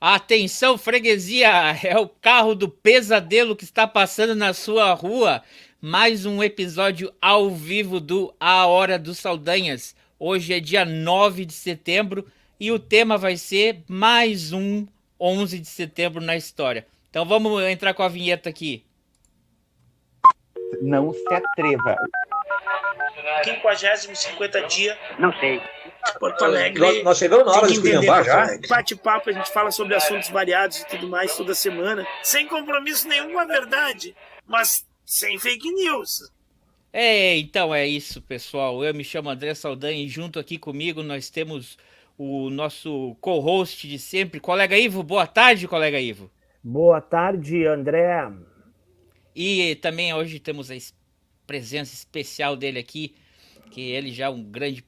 Atenção, freguesia! É o carro do pesadelo que está passando na sua rua. Mais um episódio ao vivo do A Hora dos Saldanhas. Hoje é dia 9 de setembro e o tema vai ser mais um 11 de setembro na história. Então vamos entrar com a vinheta aqui. Não se atreva. 50º dia. Não sei. Porto Alegre. Nós chegamos na hora de esculhambar já. Bate-papo, a gente fala sobre assuntos variados e tudo mais toda semana. Sem compromisso nenhum com a verdade, mas sem fake news. Então é isso, pessoal. Eu me chamo André Saldanha e junto aqui comigo nós temos o nosso co-host de sempre, colega Ivo. Boa tarde, colega Ivo. Boa tarde, André. E também hoje temos a presença especial dele aqui, que ele já é um grande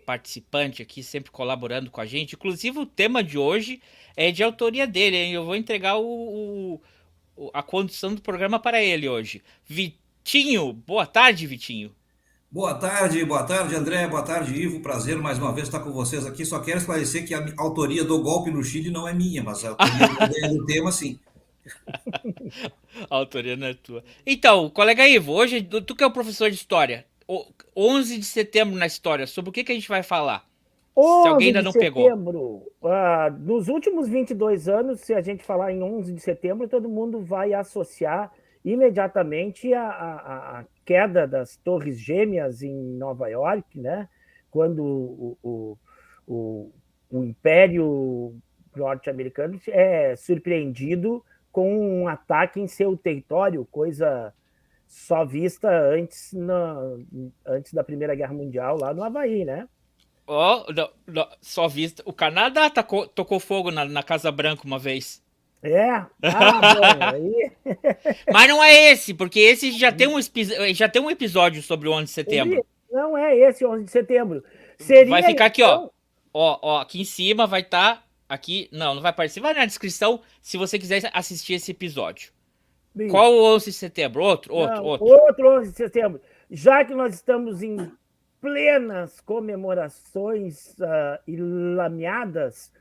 participante aqui, sempre colaborando com a gente. Inclusive o tema de hoje é de autoria dele, hein? Eu vou entregar a condução do programa para ele hoje. Vitinho, boa tarde, Vitinho. Boa tarde, André, boa tarde, Ivo. Prazer mais uma vez estar com vocês aqui. Só quero esclarecer que a autoria do golpe no Chile não é minha, mas a autoria do tema, sim. A autoria não é tua. Então, colega Ivo, hoje tu que é o professor de história, 11 de setembro na história, sobre o que a gente vai falar? Se alguém ainda não pegou. Nos últimos 22 anos, se a gente falar em 11 de setembro, todo mundo vai associar imediatamente a queda das Torres Gêmeas em Nova York, né? Quando o Império norte-americano é surpreendido com um ataque em seu território, coisa só vista antes da Primeira Guerra Mundial, lá no Havaí, né? Só vista. O Canadá tocou fogo na Casa Branca uma vez. Bom, aí... Mas não é esse, porque esse já tem um episódio sobre o 11 de setembro. Não é esse 11 de setembro. Vai ficar aqui, então... ó. Aqui em cima vai estar... Aqui, não vai aparecer. Vai na descrição se você quiser assistir esse episódio. Isso. Qual o 11 de setembro? Outro 11 de setembro. Já que nós estamos em plenas comemorações lameadas,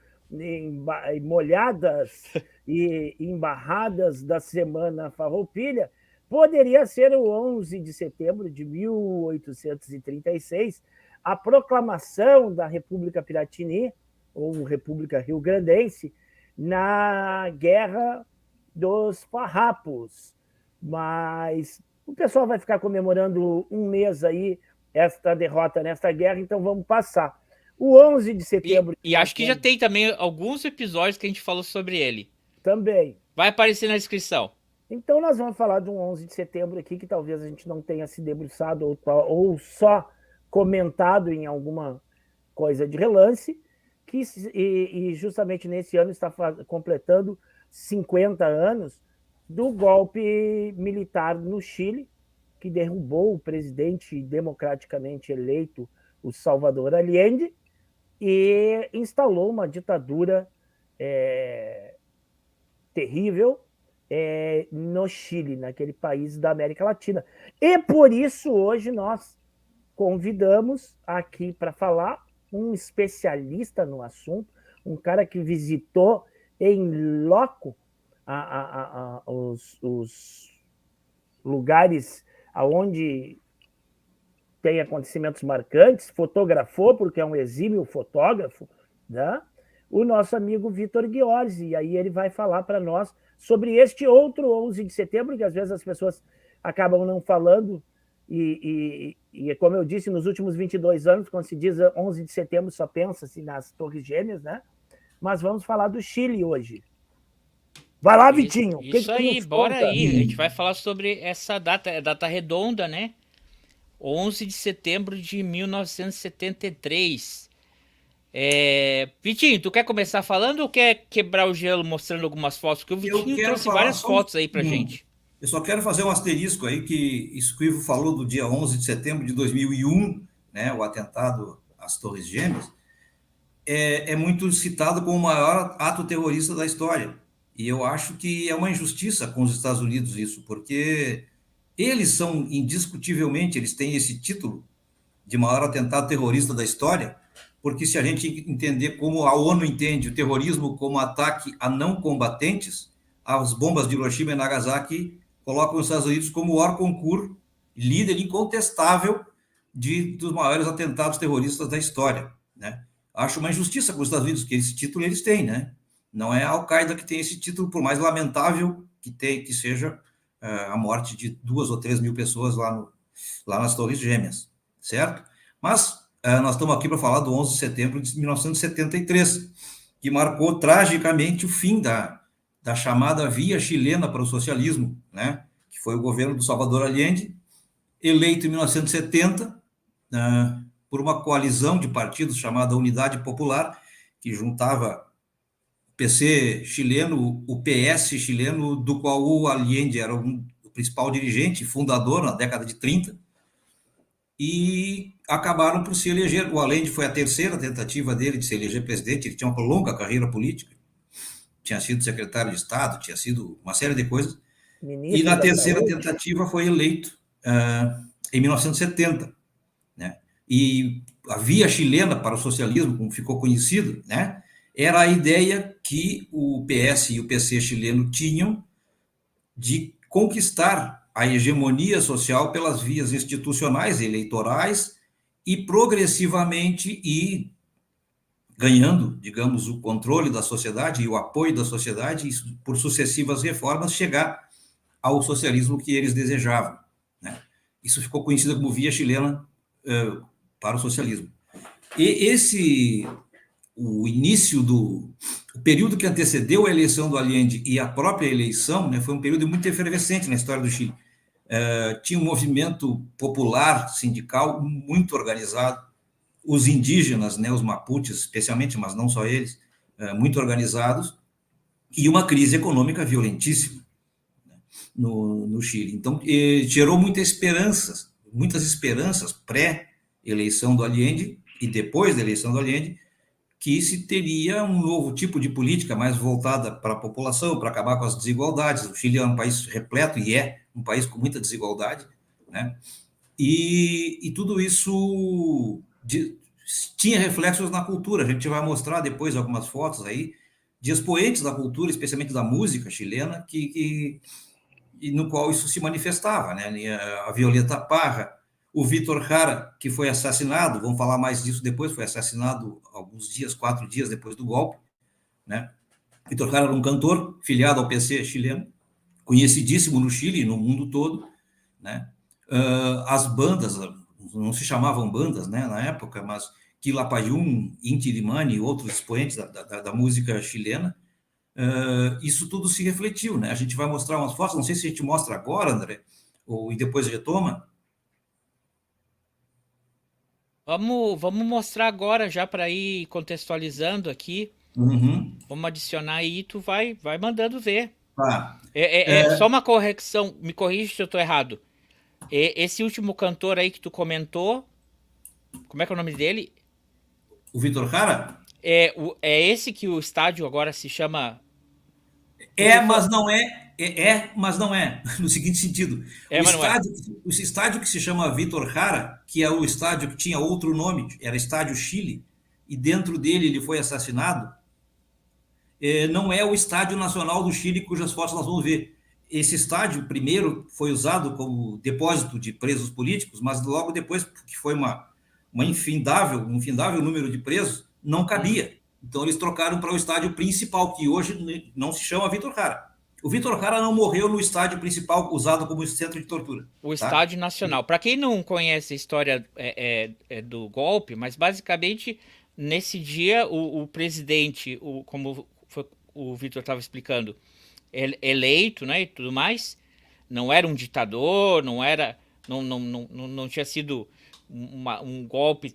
molhadas e embarradas da Semana Farroupilha, poderia ser o 11 de setembro de 1836, a proclamação da República Piratini, ou República Rio-Grandense, na Guerra dos Farrapos. Mas o pessoal vai ficar comemorando um mês aí esta derrota nesta guerra, então vamos passar. O 11 de setembro... E acho que já tem também alguns episódios que a gente falou sobre ele. Também. Vai aparecer na descrição. Então nós vamos falar de um 11 de setembro aqui, que talvez a gente não tenha se debruçado ou só comentado em alguma coisa de relance, e justamente nesse ano está completando 50 anos do golpe militar no Chile, que derrubou o presidente democraticamente eleito, o Salvador Allende, e instalou uma ditadura terrível no Chile, naquele país da América Latina. E por isso hoje nós convidamos aqui para falar um especialista no assunto, um cara que visitou em loco os lugares onde tem acontecimentos marcantes, fotografou, porque é um exímio fotógrafo, né? O nosso amigo Vitor Ghiorzi, e aí ele vai falar para nós sobre este outro 11 de setembro, que às vezes as pessoas acabam não falando, e como eu disse, nos últimos 22 anos, quando se diz 11 de setembro, só pensa-se nas Torres Gêmeas, né? Mas vamos falar do Chile hoje. Vai lá, Vitinho. Isso aí, bora aí. A gente vai falar sobre essa data redonda, né? 11 de setembro de 1973. Vitinho, tu quer começar falando ou quer quebrar o gelo mostrando algumas fotos? Porque o Vitinho trouxe várias fotos aí pra gente. Eu só quero fazer um asterisco aí, que isso que o Ivo falou do dia 11 de setembro de 2001, né, o atentado às Torres Gêmeas, é muito citado como o maior ato terrorista da história. E eu acho que é uma injustiça com os Estados Unidos isso, porque eles são, indiscutivelmente, eles têm esse título de maior atentado terrorista da história, porque se a gente entender como a ONU entende o terrorismo como ataque a não combatentes, as bombas de Hiroshima e Nagasaki colocam os Estados Unidos como o hors concours, líder incontestável dos maiores atentados terroristas da história, né? Acho uma injustiça com os Estados Unidos, que esse título eles têm, né? Não é a Al-Qaeda que tem esse título, por mais lamentável que seja a morte de 2 ou 3 mil pessoas lá nas Torres Gêmeas, certo? Mas nós estamos aqui para falar do 11 de setembro de 1973, que marcou tragicamente o fim da chamada via chilena para o socialismo, né? Que foi o governo do Salvador Allende, eleito em 1970 por uma coalizão de partidos chamada Unidade Popular, que juntava o PC chileno, o PS chileno, do qual o Allende era o principal dirigente, fundador na década de 30, e acabaram por se eleger. O Allende foi a terceira tentativa dele de se eleger presidente, ele tinha uma longa carreira política, tinha sido secretário de Estado, tinha sido uma série de coisas, e na terceira tentativa foi eleito em 1970, né? E a via chilena para o socialismo, como ficou conhecido, né, era a ideia que o PS e o PC chileno tinham de conquistar a hegemonia social pelas vias institucionais e eleitorais e progressivamente ir ganhando, digamos, o controle da sociedade e o apoio da sociedade e, por sucessivas reformas, chegar ao socialismo que eles desejavam, né? Isso ficou conhecido como via chilena para o socialismo. E o início o período que antecedeu a eleição do Allende e a própria eleição, né, foi um período muito efervescente na história do Chile. Tinha um movimento popular, sindical, muito organizado, os indígenas, né, os mapuches especialmente, mas não só eles, muito organizados, e uma crise econômica violentíssima, né, no Chile. Então, gerou muitas esperanças pré-eleição do Allende e depois da eleição do Allende, que se teria um novo tipo de política mais voltada para a população, para acabar com as desigualdades. O Chile é um país repleto, e é um país com muita desigualdade, né? E tudo isso tinha reflexos na cultura. A gente vai mostrar depois algumas fotos aí de expoentes da cultura, especialmente da música chilena, no qual isso se manifestava, né? A Violeta Parra, o Vítor Jara, que foi assassinado, vamos falar mais disso depois, foi assassinado alguns dias, 4 dias depois do golpe, né? Vítor Jara era um cantor filiado ao PC chileno, conhecidíssimo no Chile e no mundo todo, né? As bandas, não se chamavam bandas, né, na época, mas Quilapayún, Inti Illimani e outros expoentes da música chilena, isso tudo se refletiu, né? A gente vai mostrar umas fotos, não sei se a gente mostra agora, André, e depois retoma. Vamos mostrar agora, já para ir contextualizando aqui. Uhum. Vamos adicionar aí e tu vai mandando ver. Tá. Só uma correção, me corrija se eu estou errado. Esse último cantor aí que tu comentou, como é que é o nome dele? O Vítor Jara? É esse que o estádio agora se chama... Mas não é. Mas não é. No seguinte sentido. O estádio que se chama Vítor Jara, que é o estádio que tinha outro nome, era Estádio Chile, e dentro dele ele foi assassinado, não é o Estádio Nacional do Chile, cujas fotos nós vamos ver. Esse estádio, primeiro, foi usado como depósito de presos políticos, mas logo depois, que foi um infindável número de presos, não cabia. Então, eles trocaram para o estádio principal, que hoje não se chama Vítor Jara. O Vítor Jara não morreu no estádio principal, usado como centro de tortura. O Estádio Nacional. Para quem não conhece a história do golpe, mas basicamente, nesse dia, o presidente, como o Vitor estava explicando, eleito, né, e tudo mais, não era um ditador, não tinha sido um golpe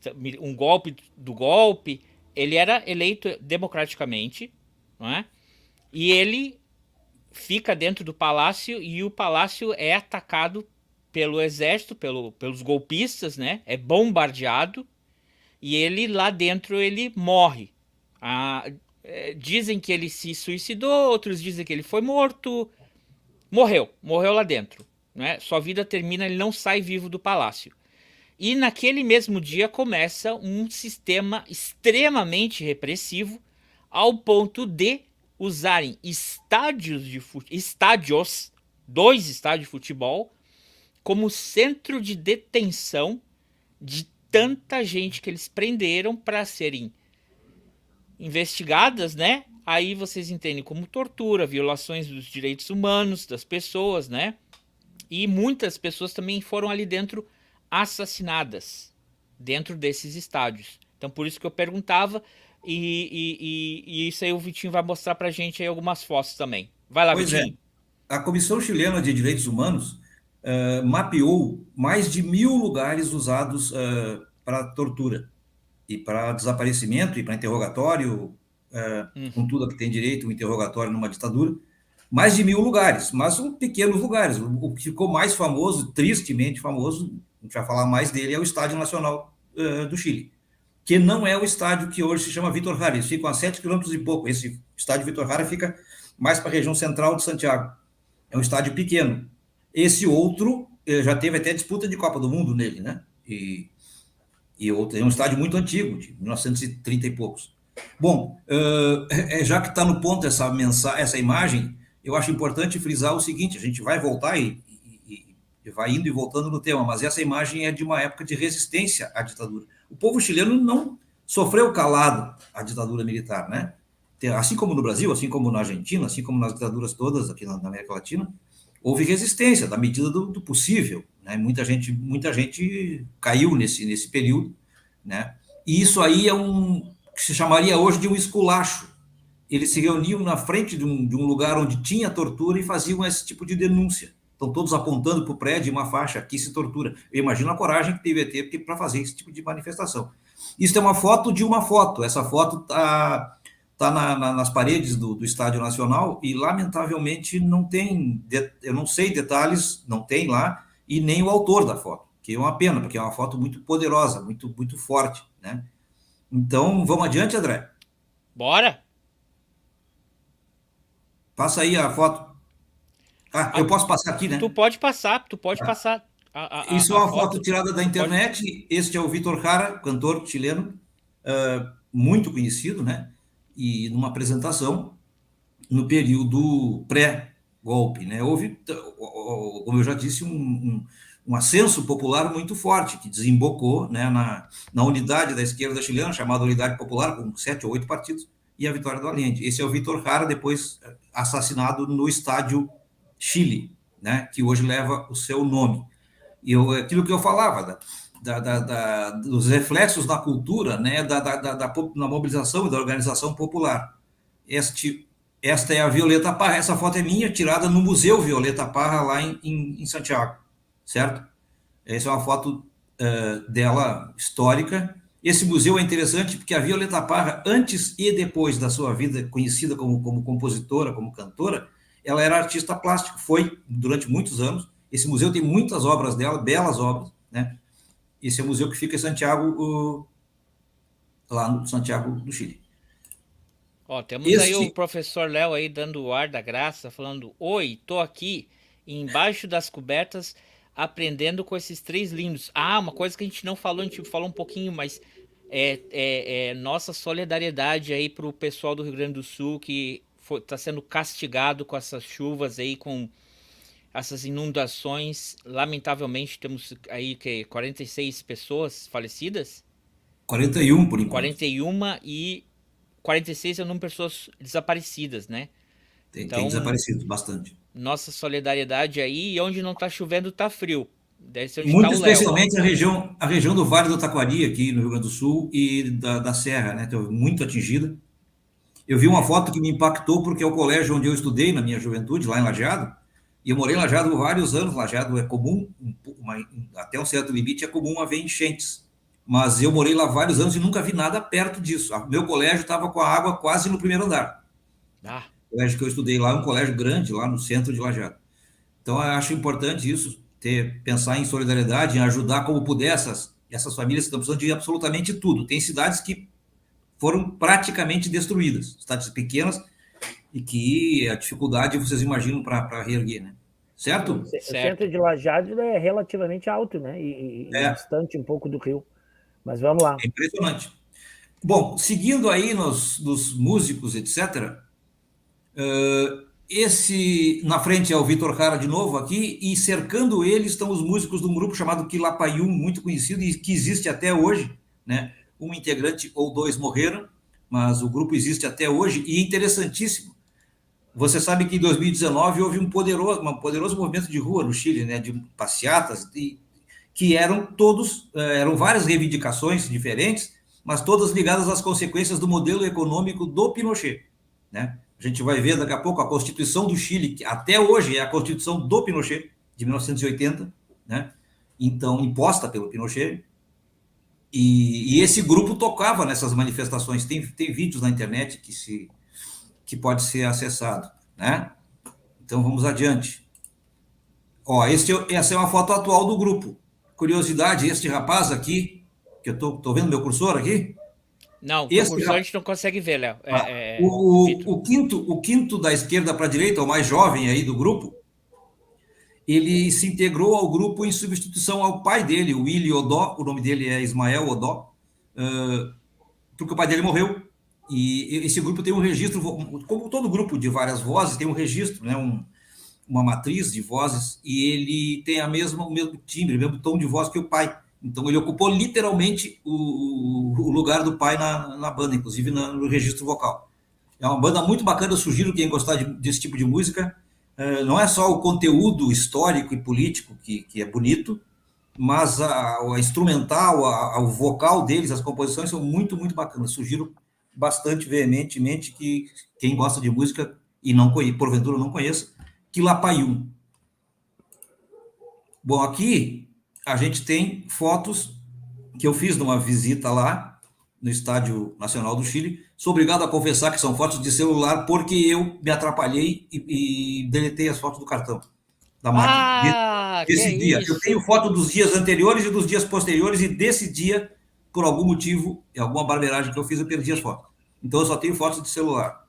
do golpe. Ele era eleito democraticamente, não é? E ele fica dentro do palácio, e o palácio é atacado pelo exército, pelos golpistas, né? É bombardeado, e ele lá dentro ele morre. Dizem que ele se suicidou, outros dizem que ele foi morto. Morreu lá dentro, né? Sua vida termina, ele não sai vivo do palácio. E naquele mesmo dia começa um sistema extremamente repressivo, ao ponto de usarem estádios, 2 estádios de futebol, como centro de detenção de tanta gente que eles prenderam para serem investigadas, né? Aí vocês entendem como tortura, violações dos direitos humanos das pessoas, né? E muitas pessoas também foram ali dentro assassinadas, dentro desses estádios. Então por isso que eu perguntava, e isso aí o Vitinho vai mostrar pra gente aí algumas fotos também. Vai lá, Pois é, Vitinho. a Comissão Chilena de Direitos Humanos mapeou mais de 1.000 lugares usados para tortura e para desaparecimento e para interrogatório, com tudo que tem direito, um interrogatório numa ditadura. Mais de 1.000 lugares, mas são pequenos lugares. O que ficou mais famoso, tristemente famoso, a gente vai falar mais dele, é o Estádio Nacional do Chile, que não é o estádio que hoje se chama Vítor Jara. Eles ficam a 7 quilômetros e pouco. Esse estádio Vítor Jara fica mais para a região central de Santiago. É um estádio pequeno. Esse outro já teve até disputa de Copa do Mundo nele, né? E outro, é um estádio muito antigo, de 1930 e poucos. Bom, já que está no ponto essa imagem, eu acho importante frisar o seguinte: a gente vai voltar e vai indo e voltando no tema, mas essa imagem é de uma época de resistência à ditadura. O povo chileno não sofreu calado a ditadura militar, né? Assim como no Brasil, assim como na Argentina, assim como nas ditaduras todas aqui na América Latina, houve resistência da medida do possível, né? Muita gente caiu nesse período, né? E isso aí é que se chamaria hoje de um esculacho. Eles se reuniam na frente de um lugar onde tinha tortura e faziam esse tipo de denúncia. Estão todos apontando para o prédio, uma faixa, aqui se tortura. Eu imagino a coragem que teve ter para fazer esse tipo de manifestação. Isso é uma foto de uma foto. Essa foto está nas paredes do Estádio Nacional e, lamentavelmente, não tem, eu não sei detalhes, não tem lá, e nem o autor da foto, que é uma pena, porque é uma foto muito poderosa, muito, muito forte, né? Então, vamos adiante, André? Bora! Passa aí a foto. Eu posso passar aqui, né? Tu pode passar Isso é a uma foto. foto tirada da internet. Este é o Vítor Jara, cantor chileno, muito conhecido, né? E numa apresentação no período pré-golpe, né? Houve, como eu já disse, um ascenso popular muito forte, que desembocou, né, na unidade da esquerda chilena, chamada Unidade Popular, com 7 ou 8 partidos, e a vitória do Allende. Esse é o Vítor Jara, depois assassinado no Estádio Chile, né, que hoje leva o seu nome. E aquilo que eu falava, dos reflexos da cultura, né, na mobilização e da organização popular. Esta é a Violeta Parra. Essa foto é minha, tirada no Museu Violeta Parra, lá em Santiago, certo? Essa é uma foto dela histórica. Esse museu é interessante porque a Violeta Parra, antes e depois da sua vida conhecida como compositora, como cantora, ela era artista plástico, foi durante muitos anos. Esse museu tem muitas obras dela, belas obras, né? Esse é o museu que fica em Santiago, lá no Santiago do Chile. Ó, temos aí o professor Léo aí dando o ar da graça, falando: oi, tô aqui embaixo das cobertas aprendendo com esses 3 lindos. Uma coisa que a gente não falou, a gente falou um pouquinho, mas nossa solidariedade aí pro pessoal do Rio Grande do Sul que tá sendo castigado com essas chuvas aí, com essas inundações. Lamentavelmente temos aí 46 pessoas falecidas. 41 por enquanto. 41 e 46 é o número de pessoas desaparecidas, né? Tem desaparecido bastante. Nossa solidariedade aí, e onde não tá chovendo tá frio. Deve ser onde muito tá o especialmente Léo. a região do Vale do Taquari, aqui no Rio Grande do Sul, e da Serra, né? Muito atingida. Eu vi uma foto que me impactou, porque é o colégio onde eu estudei na minha juventude, lá em Lajeado, e eu morei em Lajeado por vários anos. Lajeado é comum, até um certo limite é comum haver enchentes, mas eu morei lá vários anos e nunca vi nada perto disso. Meu colégio estava com a água quase no primeiro andar. O colégio que eu estudei lá é um colégio grande, lá no centro de Lajeado. Então, eu acho importante isso, pensar em solidariedade, em ajudar como puder essas famílias que estão precisando de absolutamente tudo. Tem cidades que foram praticamente destruídas, cidades pequenas, e que a dificuldade vocês imaginam para reerguer, né? certo? O Certo. centro de Lajeado é relativamente alto, né? E É, distante um pouco do rio. Mas vamos lá. é impressionante. Bom, seguindo aí nos músicos, etc., esse na frente é o Vitor Cara de novo aqui, e cercando ele estão os músicos de um grupo chamado Quilapayún, muito conhecido e que existe até hoje, né? Um integrante ou dois morreram, mas o grupo existe até hoje e é interessantíssimo. Você sabe que em 2019 houve um poderoso movimento de rua no Chile, né? De passeatas, que eram várias reivindicações diferentes, mas todas ligadas às consequências do modelo econômico do Pinochet, né? A gente vai ver daqui a pouco a Constituição do Chile, que até hoje é a Constituição do Pinochet, de 1980, né? Então, imposta pelo Pinochet. E esse grupo tocava nessas manifestações. Tem vídeos na internet que pode ser acessado, né? Então, vamos adiante. Ó, essa é uma foto atual do grupo. Curiosidade, este rapaz aqui, que eu tô vendo meu cursor aqui, Não, o esse cursor a gente não consegue ver, Léo. Vitor. o quinto da esquerda para a direita, o mais jovem aí do grupo, ele se integrou ao grupo em substituição ao pai dele, o Willy Odó, o nome dele é Ismael Odó, porque o pai dele morreu. E esse grupo tem um registro, como todo grupo de várias vozes, tem um registro, né, uma matriz de vozes, e ele tem o mesmo timbre, o mesmo tom de voz que o pai. Então, ele ocupou literalmente o lugar do pai na banda, inclusive no registro vocal. É uma banda muito bacana, eu sugiro quem gostar desse tipo de música. Não é só o conteúdo histórico e político que é bonito, mas a instrumental, o vocal deles, as composições são muito, muito bacanas. Sugiro bastante veementemente que quem gosta de música e porventura não conheça, Quilapayún. Bom, aqui a gente tem fotos que eu fiz numa visita lá no Estádio Nacional do Chile. Sou obrigado a confessar que são fotos de celular porque eu me atrapalhei e deletei as fotos do cartão da máquina desse dia. Isso? Eu tenho foto dos dias anteriores e dos dias posteriores, e desse dia, por algum motivo, em alguma barbeiragem que eu fiz, eu perdi as fotos. Então eu só tenho fotos de celular.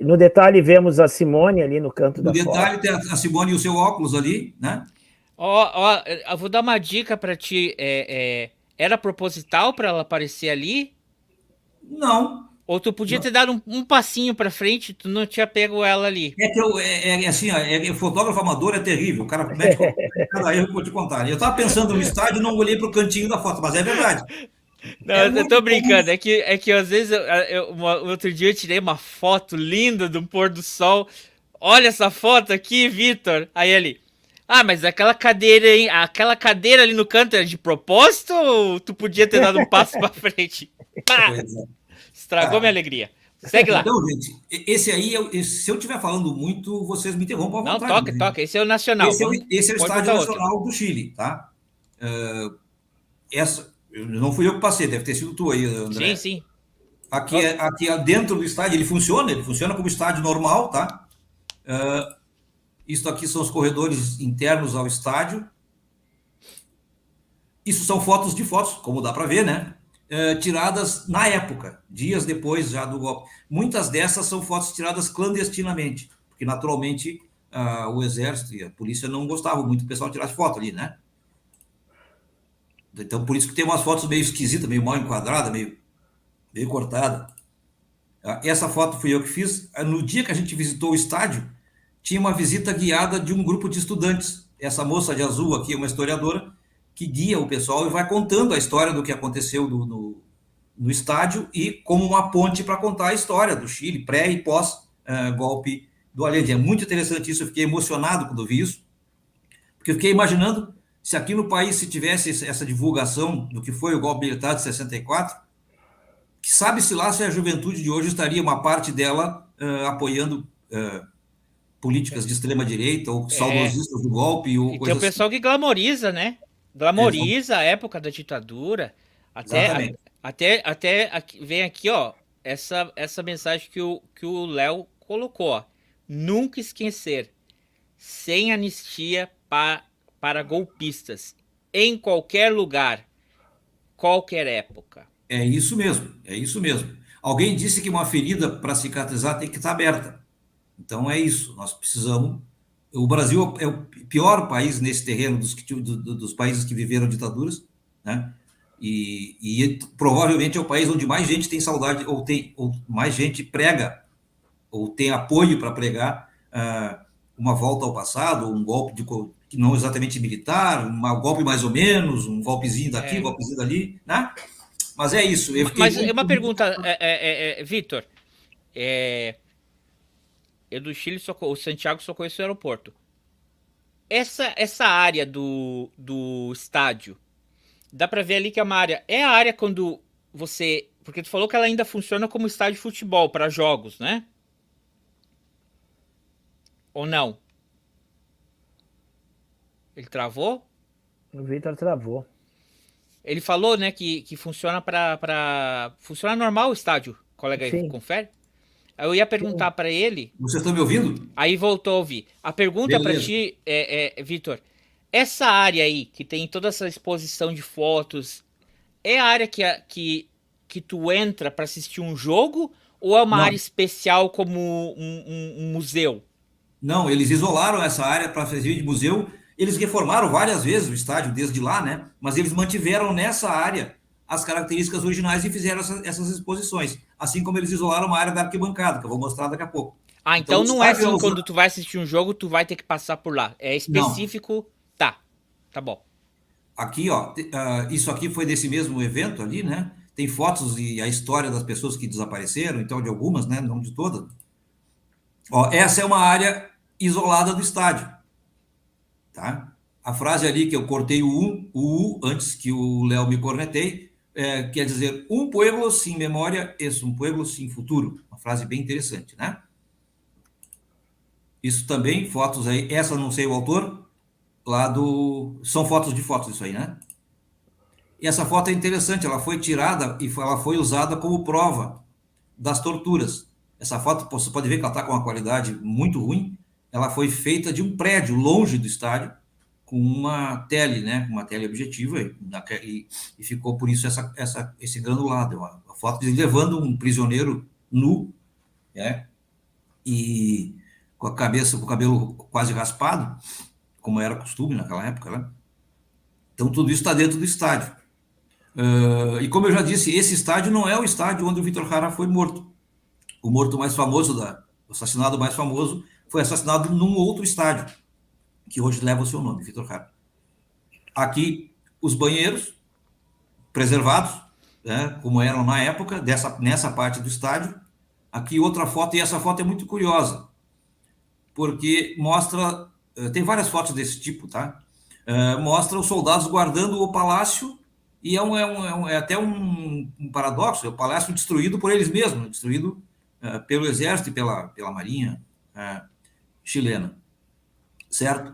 No detalhe, vemos a Simone ali no canto da foto. No detalhe, tem a Simone e o seu óculos ali, né? Ó, eu vou dar uma dica pra ti. Era proposital pra ela aparecer ali? Não. Ou tu podia ter dado um passinho pra frente, tu não tinha pego ela ali. É que assim, fotógrafo amador é terrível. O cara comete cada erro que eu vou te contar. Eu estava pensando no estádio e não olhei para o cantinho da foto, mas é verdade. Não, eu tô brincando. É que às vezes outro dia eu tirei uma foto linda do pôr do sol. Olha essa foto aqui, Vitor. Aí ele. Ah, mas aquela cadeira ali no canto era de propósito ou tu podia ter dado um passo pra frente? Pá! Estragou minha alegria. Segue lá. Então, gente, esse aí, se eu estiver falando muito, vocês me interrompam à vontade. Não, toca. Esse é o Nacional. Esse é o Estádio Nacional do Chile, tá? Não fui eu que passei, deve ter sido tu aí, André. Sim. Aqui dentro do estádio, ele funciona como estádio normal, tá? Isso aqui são os corredores internos ao estádio. Isso são fotos, como dá para ver, né? Tiradas na época, dias depois já do golpe. Muitas dessas são fotos tiradas clandestinamente, porque naturalmente o exército e a polícia não gostavam muito do pessoal tirar foto ali, né? Então, por isso que tem umas fotos meio esquisitas, meio mal enquadrada, meio cortada. Essa foto fui eu que fiz. No dia que a gente visitou o estádio, tinha uma visita guiada de um grupo de estudantes. Essa moça de azul aqui é uma historiadora que guia o pessoal e vai contando a história do que aconteceu no estádio e como uma ponte para contar a história do Chile, pré e pós golpe do Allende. É muito interessante isso, eu fiquei emocionado quando vi isso, porque eu fiquei imaginando se aqui no país se tivesse essa divulgação do que foi o golpe militar de 64, que sabe-se lá se a juventude de hoje estaria, uma parte dela, apoiando políticas de extrema-direita ou saudosistas do golpe. Ou e tem o pessoal que glamoriza, né? Glamoriza a época da ditadura. Até vem aqui, ó, essa mensagem que o Léo colocou, ó. Nunca esquecer. Sem anistia para golpistas. Em qualquer lugar. Qualquer época. É isso mesmo. Alguém disse que uma ferida para cicatrizar tem que estar aberta, Então é isso, nós precisamos. O Brasil é o pior país nesse terreno dos países que viveram ditaduras, né? E provavelmente é o país onde mais gente tem saudade, ou mais gente prega, ou tem apoio para pregar uma volta ao passado, um golpe não exatamente militar, um golpe mais ou menos, um golpezinho daqui, um golpezinho dali, né? Mas é isso. Mas uma pergunta, Vitor. Eu do Chile, o Santiago só conheço o aeroporto. Essa área do estádio, dá pra ver ali que é uma área... É a área quando você... Porque tu falou que ela ainda funciona como estádio de futebol para jogos, né? Ou não? Ele travou? O Vitor travou. Ele falou, né, que funciona para funciona normal o estádio. Colega aí, confere? Aí eu ia perguntar para ele... Vocês estão me ouvindo? Aí voltou a ouvir. A pergunta para ti, Vitor, essa área aí, que tem toda essa exposição de fotos, é a área que tu entra para assistir um jogo ou é uma área especial como um museu? Não, eles isolaram essa área para servir de museu. Eles reformaram várias vezes o estádio desde lá, né? Mas eles mantiveram nessa área as características originais e fizeram essas exposições. Assim como eles isolaram uma área da arquibancada, que eu vou mostrar daqui a pouco. Ah, então não é assim, quando tu vai assistir um jogo, tu vai ter que passar por lá. É específico? Não. Tá bom. Aqui, ó, isso aqui foi desse mesmo evento ali, né? Tem fotos e a história das pessoas que desapareceram, então de algumas, né? Não de todas. Ó, essa é uma área isolada do estádio. Tá? A frase ali que eu cortei o U antes que o Léo me cornetei, quer dizer, um pueblo sem memória é um pueblo sem futuro. Uma frase bem interessante, né? Isso também, fotos aí, essa não sei o autor, são fotos de fotos isso aí, né? E essa foto é interessante, ela foi tirada e ela foi usada como prova das torturas. Essa foto, você pode ver que ela está com uma qualidade muito ruim, ela foi feita de um prédio longe do estádio, com uma tele, né, uma tele objetiva, e ficou por isso esse granulado. A foto de levando um prisioneiro nu, né, e com a cabeça, com o cabelo quase raspado, como era costume naquela época, né? Então tudo isso está dentro do estádio. E como eu já disse, esse estádio não é o estádio onde o Vítor Jara foi morto. O morto mais famoso, o assassinado mais famoso, foi assassinado num outro estádio, que hoje leva o seu nome, Vítor Jara. Aqui, os banheiros preservados, né, como eram na época, nessa parte do estádio. Aqui outra foto, e essa foto é muito curiosa, porque mostra, tem várias fotos desse tipo, tá? Mostra os soldados guardando o palácio, e é até um paradoxo, é o palácio destruído por eles mesmos, destruído pelo exército e pela marinha chilena, certo?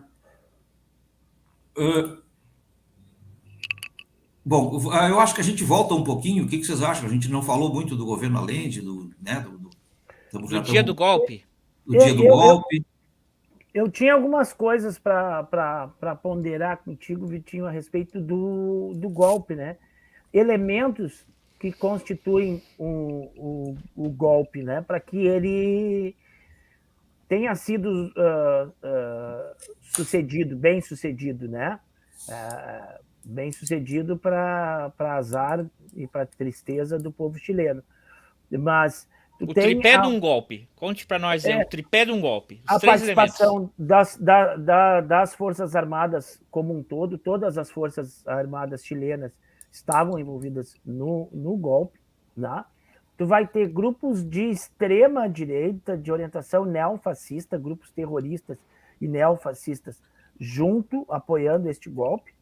Bom, eu acho que a gente volta um pouquinho. O que vocês acham? A gente não falou muito do governo Allende, do dia do golpe. Do dia do golpe. Eu tinha algumas coisas para ponderar contigo, Vitinho, a respeito do golpe, né? Elementos que constituem o golpe, né? Para que ele tenha sido bem sucedido, né? Bem sucedido para azar e para tristeza do povo chileno. Mas o tripé de um golpe. Conte para nós o tripé de um golpe. A participação das Forças Armadas como um todo, todas as Forças Armadas chilenas estavam envolvidas no golpe, né? Tu vai ter grupos de extrema direita, de orientação neofascista, grupos terroristas e neofascistas junto, apoiando este golpe,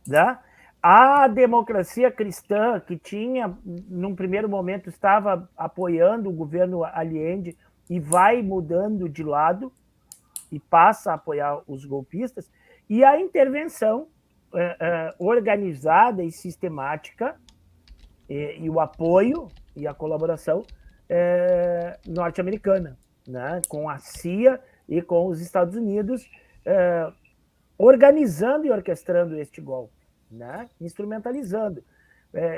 né? A democracia cristã, que tinha, num primeiro momento, estava apoiando o governo Allende e vai mudando de lado e passa a apoiar os golpistas, e a intervenção organizada e sistemática e o apoio e a colaboração norte-americana, né? Com a CIA e com os Estados Unidos organizando e orquestrando este golpe, né? Instrumentalizando.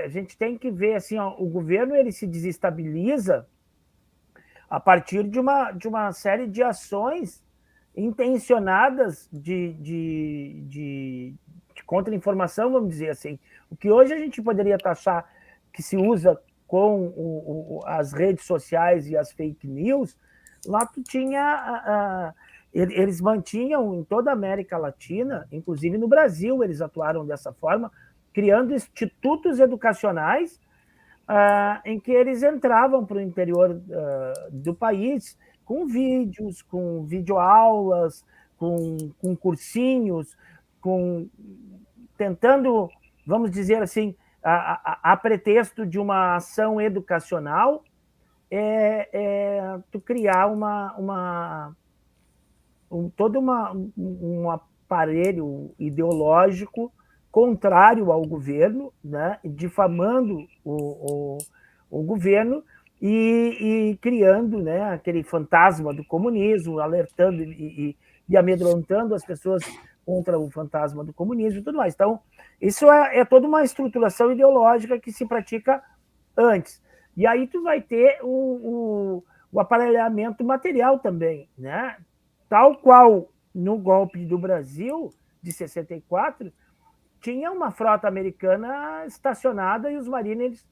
A gente tem que ver assim, ó, o governo ele se desestabiliza a partir de uma série de ações intencionadas de contra-informação, vamos dizer assim. O que hoje a gente poderia taxar que se usa com as redes sociais e as fake news, lá tu tinha... eles mantinham em toda a América Latina, inclusive no Brasil, eles atuaram dessa forma, criando institutos educacionais em que eles entravam para o interior do país com vídeos, com videoaulas, com cursinhos, tentando, vamos dizer assim, a pretexto de uma ação educacional, tu criar todo um aparelho ideológico contrário ao governo, né, difamando o governo e criando, né, aquele fantasma do comunismo, alertando e amedrontando as pessoas contra o fantasma do comunismo e tudo mais. Então, isso é toda uma estruturação ideológica que se pratica antes. E aí tu vai ter o aparelhamento material também, né? Tal qual no golpe do Brasil, de 64, tinha uma frota americana estacionada e os marines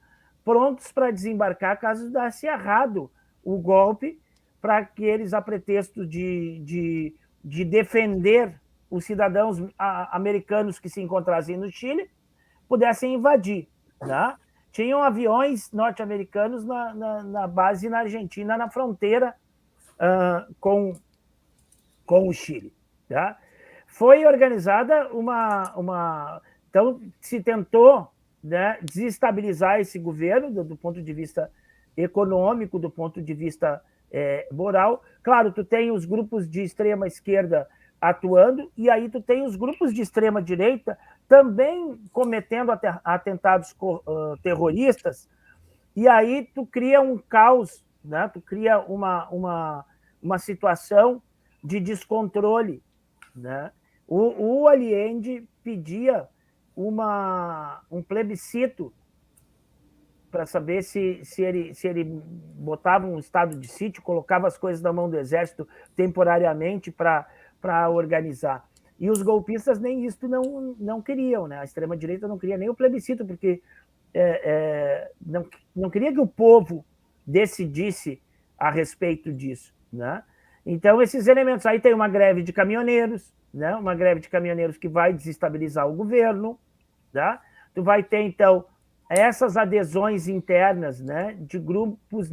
prontos para desembarcar caso desse errado o golpe, para que eles, a pretexto de defender os cidadãos americanos que se encontrassem no Chile, pudessem invadir. Né? Tinham aviões norte-americanos na base na Argentina, na fronteira com o Chile. Tá? Foi organizada Então, se tentou, né, desestabilizar esse governo do ponto de vista econômico, do ponto de vista moral. Claro, tu tem os grupos de extrema esquerda atuando, e aí tu tem os grupos de extrema direita também cometendo atentados terroristas, e aí tu cria um caos, né? Tu cria uma situação de descontrole, né? O Allende pedia um plebiscito para saber se ele botava um estado de sítio, colocava as coisas na mão do exército temporariamente para organizar. E os golpistas nem isso não queriam, né? A extrema-direita não queria nem o plebiscito, porque não queria que o povo decidisse a respeito disso, né? Então, esses elementos. Aí tem uma greve de caminhoneiros, né? Uma greve de caminhoneiros que vai desestabilizar o governo. Tá? Tu vai ter, então, essas adesões internas, né, de grupos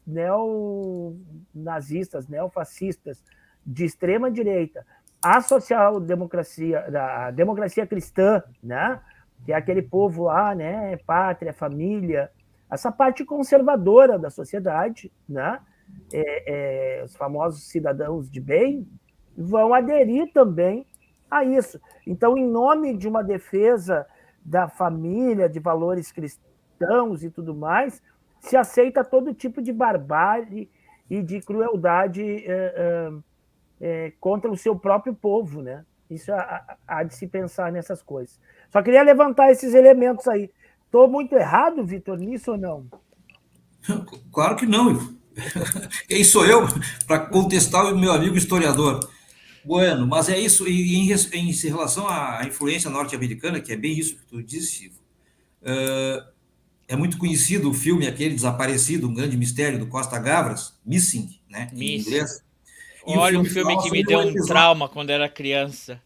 neonazistas, neofascistas, de extrema-direita, a social-democracia, a democracia cristã, né, que é aquele povo lá, né, pátria, família, essa parte conservadora da sociedade, né, os famosos cidadãos de bem, vão aderir também a isso. Então, em nome de uma defesa da família, de valores cristãos e tudo mais, se aceita todo tipo de barbárie e de crueldade contra o seu próprio povo, né? Isso há de se pensar nessas coisas. Só queria levantar esses elementos aí. Estou muito errado, Vitor, nisso ou não? Claro que não. Quem sou eu para contestar o meu amigo historiador? Bueno, mas é isso, e em relação à influência norte-americana, que é bem isso que tu disse, é muito conhecido o filme aquele Desaparecido, um grande mistério, do Costa Gavras, Missing, né, em inglês. Olha, um filme que me deu um trauma quando era criança.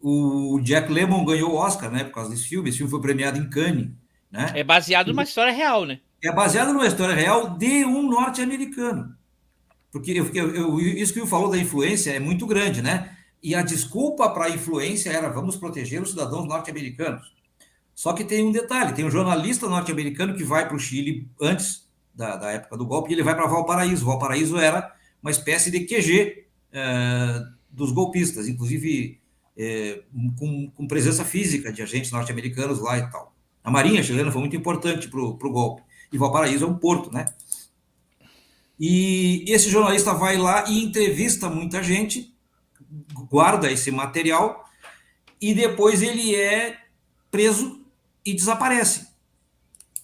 O Jack Lemmon ganhou o Oscar, né, por causa desse filme. Esse filme foi premiado em Cannes, né? É baseado numa história real, né? É baseado numa história real de um norte-americano. Porque isso que o falou da influência é muito grande, né? E a desculpa para a influência era: vamos proteger os cidadãos norte-americanos. Só que tem um detalhe: tem um jornalista norte-americano que vai para o Chile antes da época do golpe, e ele vai para Valparaíso. Valparaíso era uma espécie de QG dos golpistas, inclusive com presença física de agentes norte-americanos lá e tal. A Marinha chilena foi muito importante para o golpe. E Valparaíso é um porto, né? E esse jornalista vai lá e entrevista muita gente, guarda esse material, e depois ele é preso e desaparece.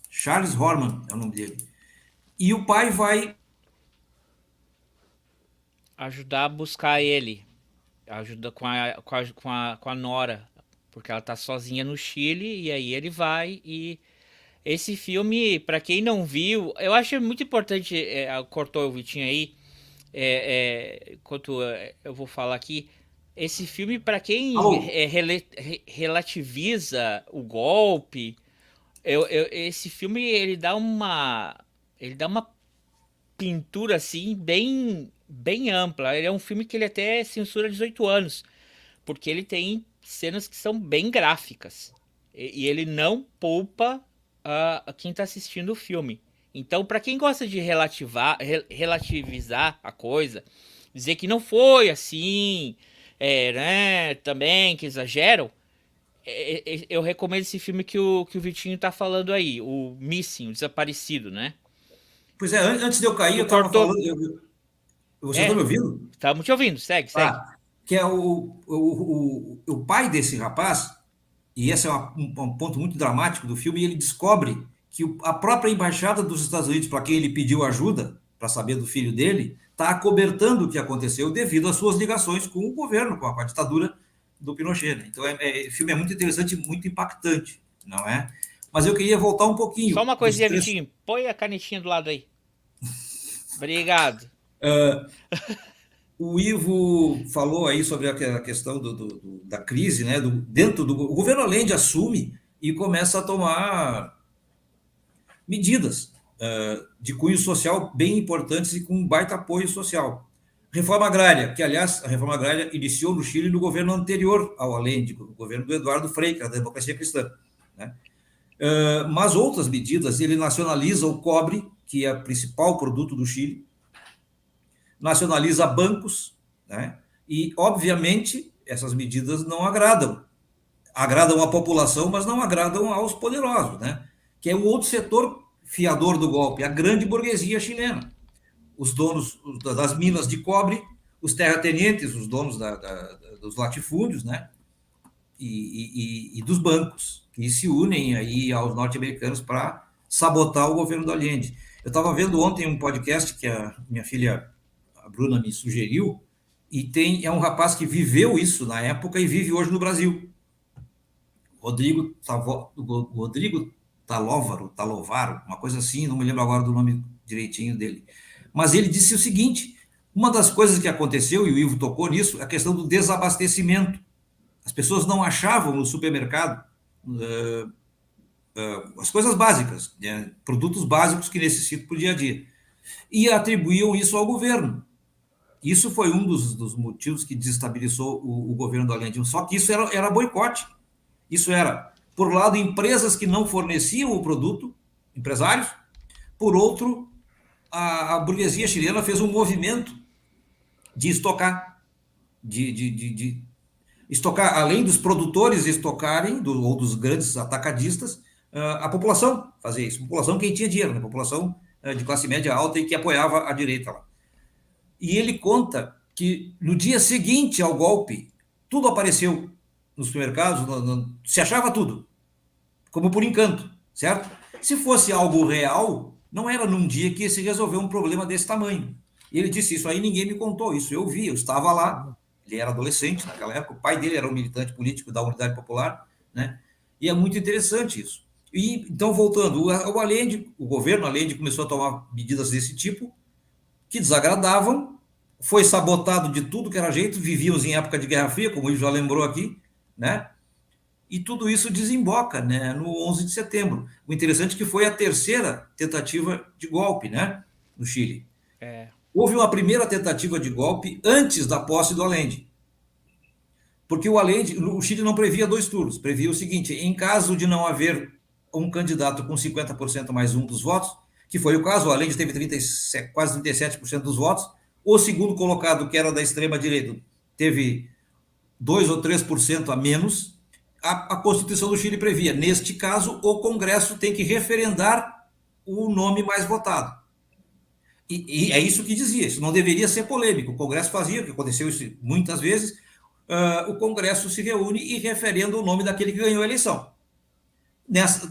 Charles Horman é o nome dele. E o pai vai ajudar a buscar ele. Ajuda com a Nora, porque ela tá sozinha no Chile, e aí ele vai e... Esse filme, pra quem não viu, eu acho muito importante, cortou o Vitinho aí, enquanto eu vou falar aqui, esse filme, pra quem Alô? relativiza o golpe, esse filme ele dá uma pintura assim bem ampla. Ele é um filme que ele até censura 18 anos, porque ele tem cenas que são bem gráficas e ele não poupa a quem está assistindo o filme. Então, para quem gosta de relativizar a coisa, dizer que não foi assim, né, também que exageram, eu recomendo esse filme que o Vitinho tá falando aí, o Missing, o Desaparecido, né? Pois é, antes de eu cair, Tu eu estava cortou. falando. Você está me ouvindo? Estamos te ouvindo, segue, segue. Que é o pai desse rapaz, e esse é um ponto muito dramático do filme, e ele descobre que a própria embaixada dos Estados Unidos, para quem ele pediu ajuda, para saber do filho dele, está acobertando o que aconteceu devido às suas ligações com o governo, com a ditadura do Pinochet. Né? Então, o filme é muito interessante, muito impactante, não é? Mas eu queria voltar um Só pouquinho uma coisinha, Vitinho. Põe a canetinha do lado aí. Obrigado. O Ivo falou aí sobre a questão da crise, né? Dentro do o governo Allende assume e começa a tomar medidas de cunho social bem importantes e com um baita apoio social. Reforma agrária, que aliás a reforma agrária iniciou no Chile no governo anterior ao Allende, o governo do Eduardo Frei, que era da democracia cristã, né? Mas outras medidas, ele nacionaliza o cobre, que é o principal produto do Chile, nacionaliza bancos, né? E, obviamente, essas medidas não agradam. Agradam a população, mas não agradam aos poderosos, né? Que é o outro setor fiador do golpe, a grande burguesia chilena. Os donos das minas de cobre, os terratenientes, os donos dos latifúndios, né? E dos bancos, que se unem aí aos norte-americanos para sabotar o governo do Allende. Eu estava vendo ontem um podcast que a minha filha, a Bruna, me sugeriu, e é um rapaz que viveu isso na época e vive hoje no Brasil. Rodrigo Talovaro, uma coisa assim, não me lembro agora do nome direitinho dele. Mas ele disse o seguinte: uma das coisas que aconteceu, e o Ivo tocou nisso, é a questão do desabastecimento. As pessoas não achavam no supermercado as coisas básicas, né, produtos básicos que necessitam para o dia a dia, e atribuíam isso ao governo. Isso foi um dos motivos que desestabilizou o governo do Allende. Só que isso era boicote. Isso era, por lado, empresas que não forneciam o produto, empresários. Por outro, a burguesia chilena fez um movimento de estocar, de estocar, além dos produtores estocarem, ou dos grandes atacadistas, a população fazia isso. A população quem tinha dinheiro, né? A população de classe média alta e que apoiava a direita lá. E ele conta que no dia seguinte ao golpe, tudo apareceu nos supermercados, se achava tudo, como por encanto, certo? Se fosse algo real, não era num dia que ia se resolver um problema desse tamanho. E ele disse: isso aí ninguém me contou, isso eu vi, eu estava lá. Ele era adolescente naquela época, o pai dele era um militante político da Unidade Popular, né? E é muito interessante isso. E então, voltando, o Allende, o governo Allende começou a tomar medidas desse tipo, que desagradavam, foi sabotado de tudo que era jeito, vivíamos em época de Guerra Fria, como o Ivo já lembrou aqui, né? E tudo isso desemboca, né, no 11 de setembro. O interessante é que foi a terceira tentativa de golpe, né, no Chile. Houve uma primeira tentativa de golpe antes da posse do Allende. Porque o Chile não previa 2 turnos, previa o seguinte: em caso de não haver um candidato com 50% mais um dos votos, que foi o caso, o Allende teve quase 37% dos votos, o segundo colocado, que era da extrema-direita, teve 2 ou 3% a menos. A Constituição do Chile previa, neste caso, o Congresso tem que referendar o nome mais votado. E é isso que dizia, isso não deveria ser polêmico. O Congresso fazia, que aconteceu isso muitas vezes, o Congresso se reúne e referenda o nome daquele que ganhou a eleição.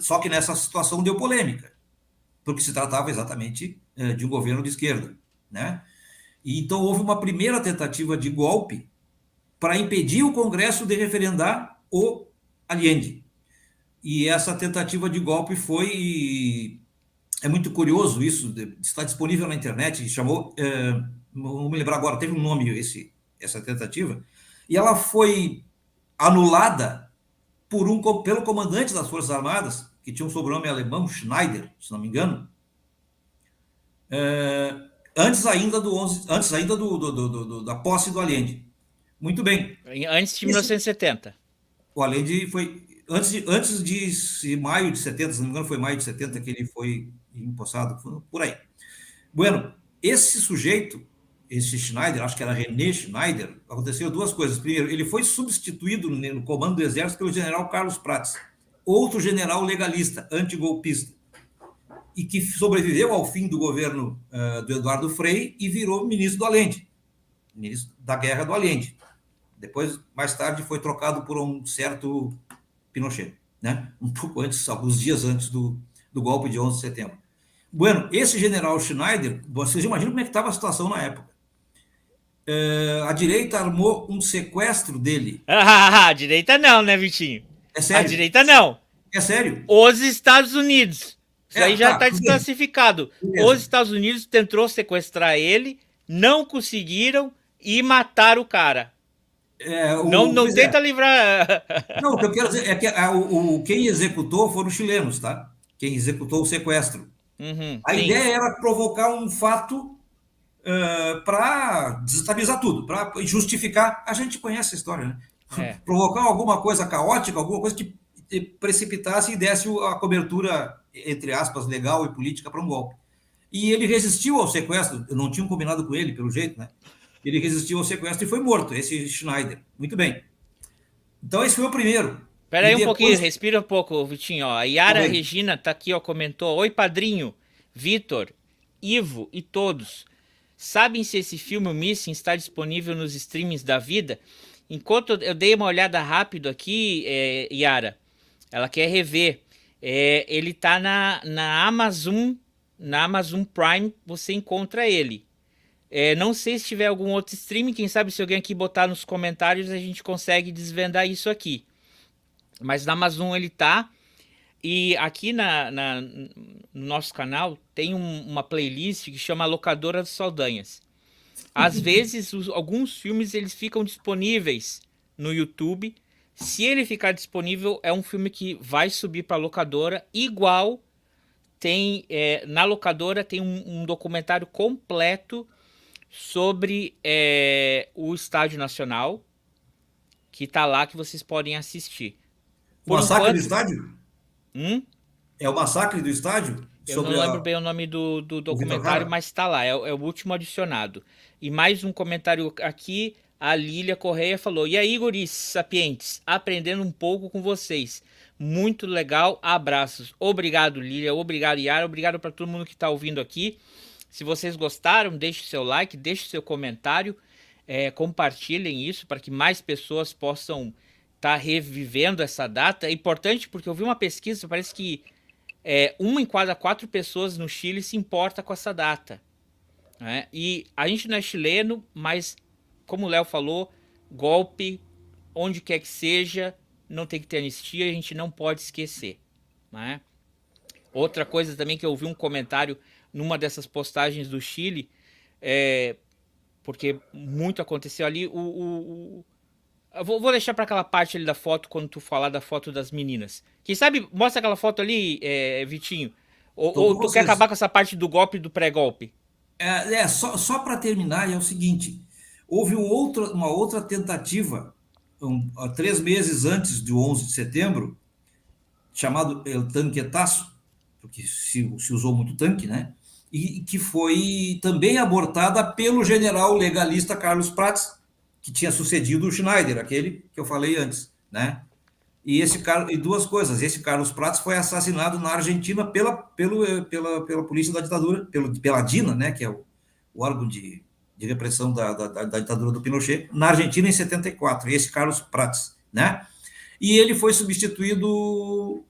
Só que nessa situação deu polêmica, porque se tratava exatamente de um governo de esquerda, né? E então houve uma primeira tentativa de golpe para impedir o Congresso de referendar o Allende. E essa tentativa de golpe foi... É muito curioso isso, está disponível na internet, chamou... não vou me lembrar agora, teve um nome essa tentativa, e ela foi anulada pelo comandante das Forças Armadas, que tinha um sobrenome alemão, Schneider, se não me engano, antes ainda da posse do Allende. Muito bem. Antes de 1970. O Allende foi... Antes de maio de 70, se não me engano, foi maio de 70 que ele foi empossado, por aí. Bueno, esse sujeito, esse Schneider, acho que era René Schneider, aconteceu duas coisas. Primeiro, ele foi substituído no comando do Exército pelo general Carlos Prats, outro general legalista, antigolpista, e que sobreviveu ao fim do governo do Eduardo Frei e virou ministro do Allende, ministro da guerra do Allende. Depois, mais tarde, foi trocado por um certo Pinochet, né? Um pouco antes, alguns dias antes do golpe de 11 de setembro. Bueno, esse general Schneider, vocês imaginam como é que estava a situação na época. A direita armou um sequestro dele. A direita não, né, Vitinho? É sério? A direita não. É sério? Os Estados Unidos. Isso aí já está desclassificado. Beleza. Os Estados Unidos tentou sequestrar ele, não conseguiram e mataram o cara. Não tenta livrar. Não, o que eu quero dizer é que quem executou foram os chilenos, tá? Quem executou o sequestro. A ideia era provocar um fato para desestabilizar tudo, para justificar. A gente conhece a história, né? Provocar alguma coisa caótica, alguma coisa que precipitasse e desse a cobertura, entre aspas, legal e política para um golpe. E ele resistiu ao sequestro. Eu não tinha combinado com ele, pelo jeito, né? Ele resistiu ao sequestro e foi morto, esse Schneider. Muito bem. Então, esse foi o primeiro. Espera aí um pouquinho, respira um pouco, Vitinho. Ó. A Yara Regina está aqui, ó, comentou. Oi, padrinho, Vitor, Ivo e todos. Sabem se esse filme, o Missing, está disponível nos streamings da vida? Enquanto eu dei uma olhada rápido aqui, Yara, ela quer rever. Ele está na Amazon Prime, você encontra ele. Não sei se tiver algum outro streaming, quem sabe se alguém aqui botar nos comentários a gente consegue desvendar isso aqui. Mas na Amazon ele tá. E aqui no nosso canal tem uma playlist que chama Locadora dos Saldanhas. Às vezes alguns filmes eles ficam disponíveis no YouTube. Se ele ficar disponível, é um filme que vai subir para a locadora. Igual tem na locadora tem um documentário completo sobre o Estádio Nacional, que tá lá, que vocês podem assistir. O Massacre do Estádio? É o Massacre do Estádio? Eu não lembro bem o nome do documentário, mas tá lá, é o último adicionado. E mais um comentário aqui, a Lília Correia falou: e aí, guris sapientes, aprendendo um pouco com vocês. Muito legal, abraços. Obrigado, Lília, obrigado, Yara, obrigado para todo mundo que tá ouvindo aqui. Se vocês gostaram, deixe seu like, deixe seu comentário, compartilhem isso para que mais pessoas possam estar revivendo essa data. É importante porque eu vi uma pesquisa, parece que 1 em cada 4 pessoas no Chile se importa com essa data, né? E a gente não é chileno, mas como o Léo falou, golpe, onde quer que seja, não tem que ter anistia, a gente não pode esquecer, né? Outra coisa também que eu vi um comentário numa dessas postagens do Chile, porque muito aconteceu ali, eu vou deixar para aquela parte ali da foto, quando tu falar da foto das meninas. Quem sabe, mostra aquela foto ali, Vitinho, ou tu quer acabar com essa parte do golpe e do pré-golpe? Só para terminar, é o seguinte, houve uma outra tentativa, 3 meses antes do 11 de setembro, chamado El Tanquetaço, porque se usou muito tanque, né? E que foi também abortada pelo general legalista Carlos Prats, que tinha sucedido o Schneider, aquele que eu falei antes, né? E duas coisas, esse Carlos Prats foi assassinado na Argentina pela polícia da ditadura, pela DINA, né? Que é o órgão de repressão da ditadura do Pinochet, na Argentina em 74, esse Carlos Prats, né? E ele foi substituído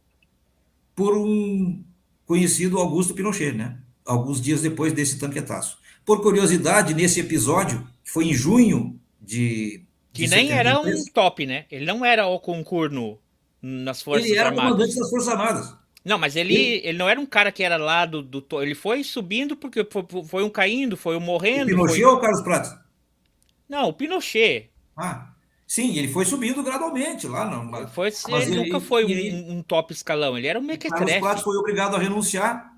por um conhecido Augusto Pinochet, né? alguns dias depois desse tanquetaço. Por curiosidade, nesse episódio, que foi em junho de Que nem era um 73, top, né? Ele não era o concurso nas ele Forças era comandante Armadas. das Forças Armadas. Não, mas Ele, ele não era um cara que era lá ele foi subindo porque foi um caindo, foi um o morrendo, Pinochet foi. ou o Carlos Prates? Não, o Pinochet. Ah, sim, ele foi subindo gradualmente lá, não, mas Ele nunca ele, foi ele, um top escalão, ele era um o Carlos Prates mequetrefe. foi obrigado a renunciar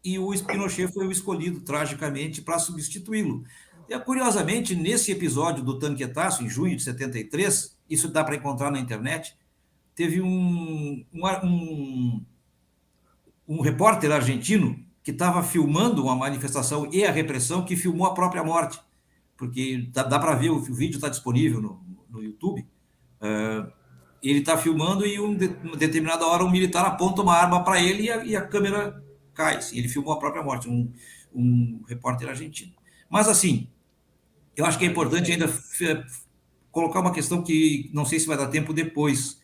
e o Pinochet foi o escolhido tragicamente para substituí-lo. E, curiosamente, nesse episódio do tanquetaço, em junho de 73, isso dá para encontrar na internet, teve um repórter argentino que estava filmando uma manifestação e a repressão, que filmou a própria morte, porque dá para ver, o vídeo está disponível no YouTube. Ele está filmando e uma determinada hora um militar aponta uma arma para ele e a câmera cai. Assim, ele filmou a própria morte, um repórter argentino. Mas, assim, eu acho que é importante ainda colocar uma questão que não sei se vai dar tempo depois,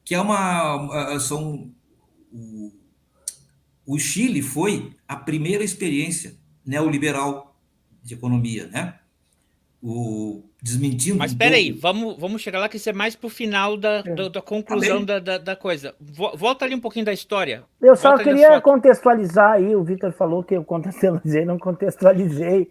que é o Chile foi a primeira experiência neoliberal de economia, né? Desmentindo Mas um espera aí, pouco. vamos chegar lá que isso é mais pro final da Tá conclusão bem. da coisa. Volta ali um pouquinho da história. Eu só Volta ali nas queria fotos. contextualizar aí, o Vitor falou que eu contextualizei, não contextualizei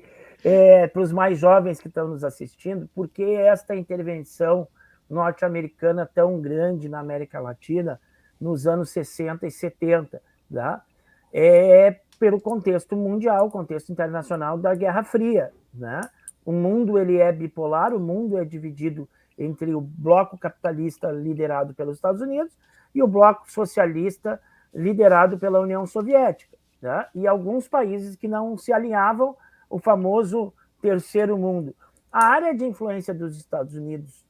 para os mais jovens que estão nos assistindo, porque esta intervenção norte-americana tão grande na América Latina nos anos 60 e 70, tá? É pelo contexto mundial, contexto internacional da Guerra Fria, né? O mundo ele é bipolar, o mundo é dividido entre o bloco capitalista liderado pelos Estados Unidos e o bloco socialista liderado pela União Soviética, né? E alguns países que não se alinhavam, o famoso terceiro mundo. A área de influência dos Estados Unidos,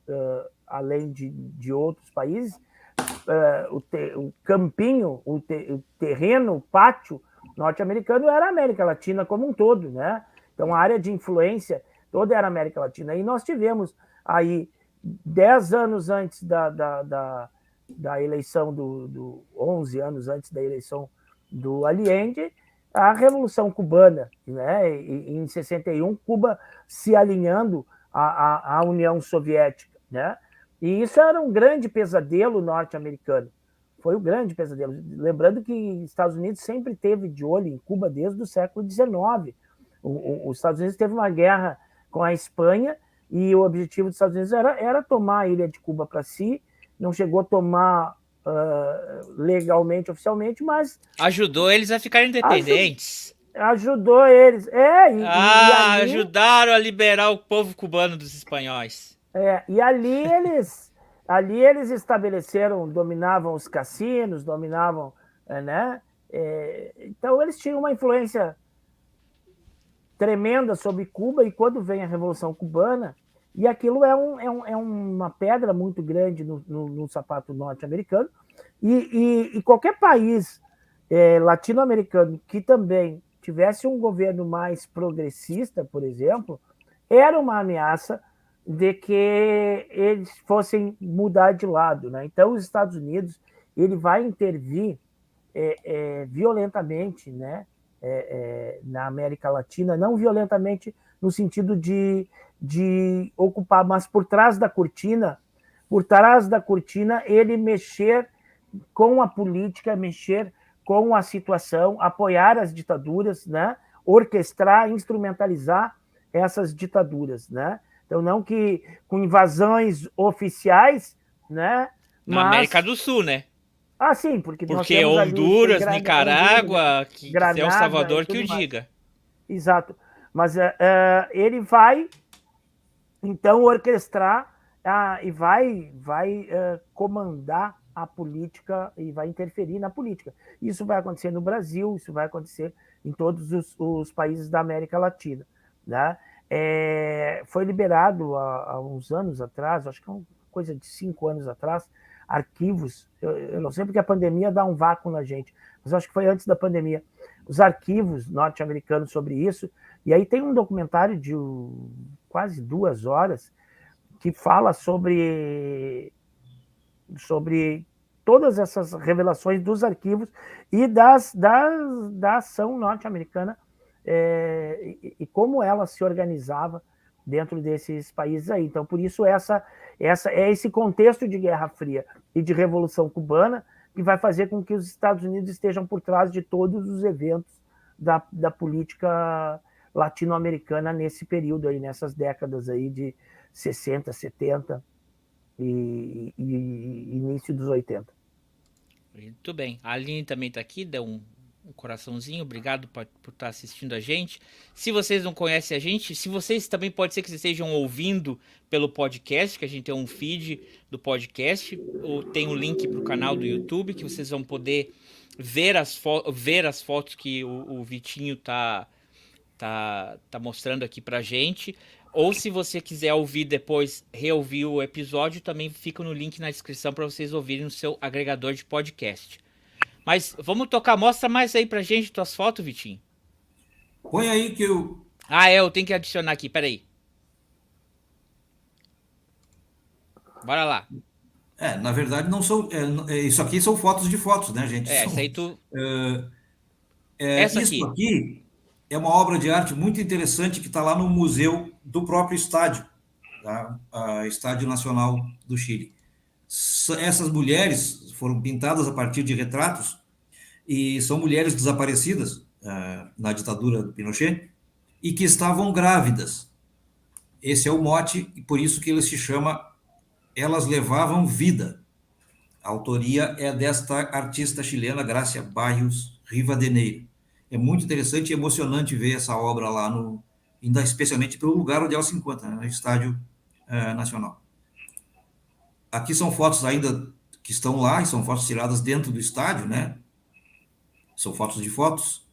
além de outros países, o campinho, o terreno, o pátio norte-americano era a América Latina como um todo, né? Então a área de influência toda era a América Latina. E nós tivemos aí 10 anos antes da eleição 11 anos antes da eleição do Allende, a Revolução Cubana, né? Em 61, Cuba se alinhando à União Soviética, né? E isso era um grande pesadelo norte-americano. Foi um grande pesadelo. Lembrando que Estados Unidos sempre teve de olho em Cuba desde o século XIX. Os Estados Unidos teve uma guerra com a Espanha e o objetivo dos Estados Unidos era tomar a ilha de Cuba para si. Não chegou a tomar legalmente, oficialmente, mas Ajudou eles a ficarem independentes. Ajudou eles. Ajudaram a liberar o povo cubano dos espanhóis. E ali eles estabeleceram, dominavam os cassinos, dominavam, né? Então eles tinham uma influência tremenda sobre Cuba, e quando vem a Revolução Cubana, e aquilo é uma pedra muito grande no sapato norte-americano, e qualquer país latino-americano que também tivesse um governo mais progressista, por exemplo, era uma ameaça de que eles fossem mudar de lado, né? Então, os Estados Unidos ele vai intervir violentamente, né? Na América Latina, não violentamente no sentido de ocupar, mas por trás da cortina, ele mexer com a política, mexer com a situação, apoiar as ditaduras, né? Orquestrar, instrumentalizar essas ditaduras, né? Então, não que com invasões oficiais, né? Na América do Sul, né? Sim, porque nós Porque temos Honduras, ali Nicarágua, que é o Salvador que o mais. diga. Exato. Mas ele vai, então, orquestrar e vai comandar a política e vai interferir na política. Isso vai acontecer no Brasil, isso vai acontecer em todos os países da América Latina, né? Foi liberado há uns anos atrás, acho que é uma coisa de 5 anos atrás, arquivos, eu não sei porque a pandemia dá um vácuo na gente, mas acho que foi antes da pandemia, os arquivos norte-americanos sobre isso, e aí tem um documentário de quase 2 horas que fala sobre todas essas revelações dos arquivos e da ação norte-americana e como ela se organizava dentro desses países aí. Então, por isso, é esse contexto de Guerra Fria e de Revolução Cubana que vai fazer com que os Estados Unidos estejam por trás de todos os eventos da política latino-americana nesse período aí, nessas décadas aí de 60, 70 e início dos 80. Muito bem. A Aline também está aqui, deu um coraçãozinho, obrigado por estar assistindo a gente. Se vocês não conhecem a gente, se vocês também pode ser que vocês estejam ouvindo pelo podcast, que a gente tem um feed do podcast, ou tem um link para o canal do YouTube, que vocês vão poder ver as fotos que o Vitinho tá mostrando aqui pra gente. Ou se você quiser ouvir depois, reouvir o episódio, também fica no link na descrição para vocês ouvirem no seu agregador de podcast. Mas vamos tocar, mostra mais aí pra gente tuas fotos, Vitinho. Põe aí que eu... Eu tenho que adicionar aqui, peraí. Bora lá. Na verdade, não são... isso aqui são fotos de fotos, né, gente? Essa aí tu... Essa isso aqui é uma obra de arte muito interessante que está lá no museu do próprio estádio, tá? Estádio Nacional do Chile. Essas mulheres foram pintadas a partir de retratos e são mulheres desaparecidas na ditadura do Pinochet e que estavam grávidas. Esse é o mote e por isso que ele se chama Elas Levavam Vida. A autoria é desta artista chilena, Gracia Barrios Rivadeneira. É muito interessante e emocionante ver essa obra lá, ainda especialmente pelo lugar onde ela se encontra, no Estádio Nacional. Aqui são fotos ainda que estão lá, e são fotos tiradas dentro do estádio, né? São fotos de fotos.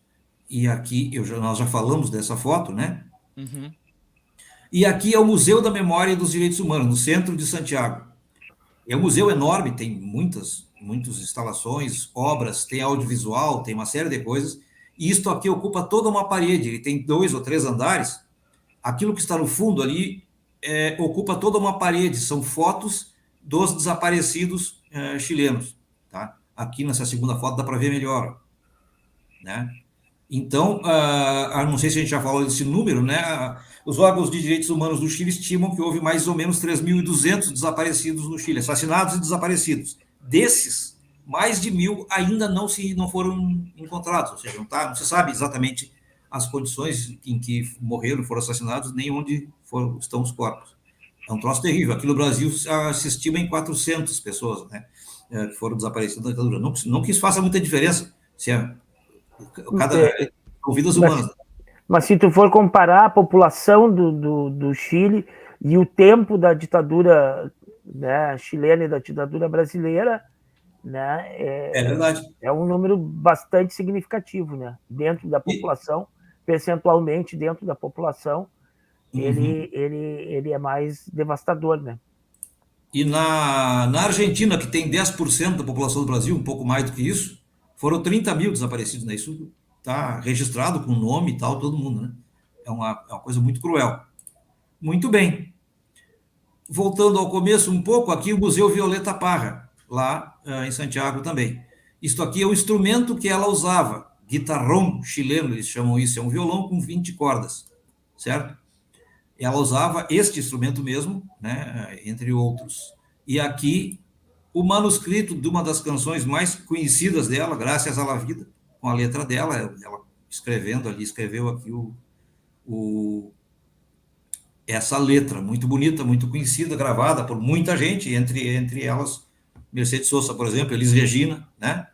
E aqui, nós já falamos dessa foto, né? Uhum. E aqui é o Museu da Memória e dos Direitos Humanos, no centro de Santiago. É um museu enorme, tem muitas instalações, obras, tem audiovisual, tem uma série de coisas. E isto aqui ocupa toda uma parede, ele tem 2 ou 3 andares. Aquilo que está no fundo ali ocupa toda uma parede, são fotos dos desaparecidos chilenos. Tá? Aqui nessa segunda foto dá para ver melhor. Né? Então, não sei se a gente já falou desse número, né? Os órgãos de direitos humanos do Chile estimam que houve mais ou menos 3.200 desaparecidos no Chile, assassinados e desaparecidos. Desses, mais de 1.000 ainda não foram encontrados, ou seja, não se sabe exatamente as condições em que morreram, foram assassinados, nem onde estão os corpos. É um troço terrível. Aqui no Brasil se estima em 400 pessoas, né, que foram desaparecidas da ditadura. Não que isso faça muita diferença, se são vidas humanas. Mas se tu for comparar a população do Chile e o tempo da ditadura, né, chilena e da ditadura brasileira, né, é verdade. É um número bastante significativo, né? Dentro da população, percentualmente dentro da população, ele é mais devastador, né? E na Argentina, que tem 10% da população do Brasil, um pouco mais do que isso, foram 30.000 desaparecidos, né? Isso está registrado com nome e tal, todo mundo, né? É uma coisa muito cruel. Muito bem. Voltando ao começo um pouco, aqui o Museu Violeta Parra, lá em Santiago também. Isto aqui é o instrumento que ela usava, guitarrão chileno, eles chamam isso, é um violão com 20 cordas, certo? Ela usava este instrumento mesmo, né, entre outros. E aqui, o manuscrito de uma das canções mais conhecidas dela, Gracias a la Vida, com a letra dela, ela escrevendo ali, escreveu aqui essa letra, muito bonita, muito conhecida, gravada por muita gente, entre elas Mercedes Sosa, por exemplo, Elis Regina, né?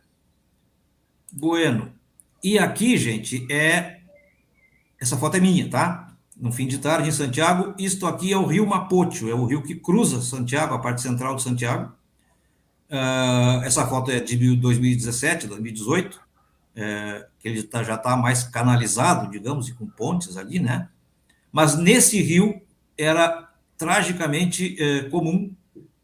Bueno. E aqui, gente, essa foto é minha, tá? No fim de tarde, em Santiago, isto aqui é o rio Mapocho, é o rio que cruza Santiago, a parte central de Santiago. Essa foto é de 2017, 2018, que ele já está mais canalizado, digamos, e com pontes ali, né? Mas nesse rio era tragicamente comum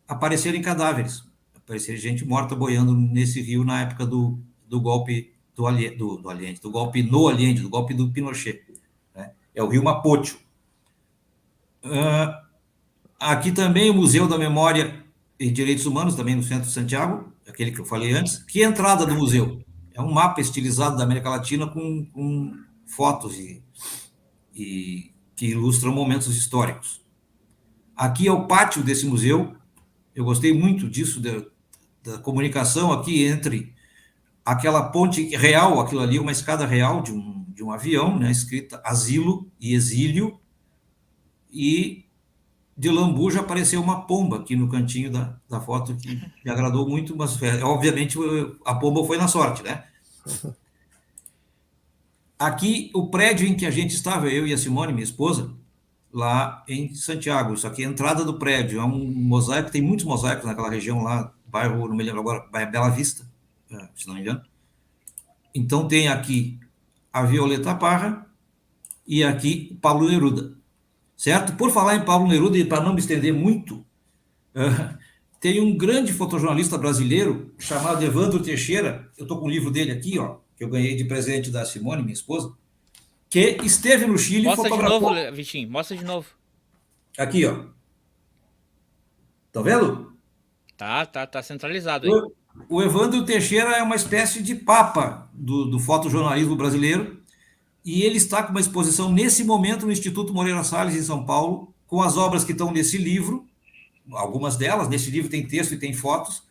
aparecerem cadáveres, aparecer gente morta boiando nesse rio na época do golpe do golpe no Allende, do golpe do Pinochet. Né? É o rio Mapocho. Aqui também o Museu da Memória e Direitos Humanos, também no centro de Santiago, aquele que eu falei antes. Que entrada do museu? É um mapa estilizado da América Latina com fotos e e que ilustram momentos históricos. Aqui é o pátio desse museu. Eu gostei muito disso, da comunicação aqui entre aquela ponte real, aquilo ali, uma escada real de um avião, né, escrita asilo e exílio, e de lambuja apareceu uma pomba aqui no cantinho da foto, que me agradou muito, mas obviamente a pomba foi na sorte, né? Aqui, o prédio em que a gente estava, eu e a Simone, minha esposa, lá em Santiago. Isso aqui é a entrada do prédio, é um mosaico, tem muitos mosaicos naquela região lá, bairro, não me lembro agora, bairro Bela Vista, se não me engano. Então tem aqui a Violeta Parra e aqui o Pablo Neruda, certo? Por falar em Pablo Neruda, e para não me estender muito, tem um grande fotojornalista brasileiro chamado Evandro Teixeira, eu estou com o livro dele aqui, ó, que eu ganhei de presente da Simone, minha esposa, que esteve no Chile e fotografou... Mostra de novo, Vitinho, mostra de novo. Aqui, ó. Tá vendo? Tá centralizado aí. O Evandro Teixeira é uma espécie de papa do fotojornalismo brasileiro, e ele está com uma exposição nesse momento no Instituto Moreira Salles, em São Paulo, com as obras que estão nesse livro, algumas delas, nesse livro tem texto e tem fotos,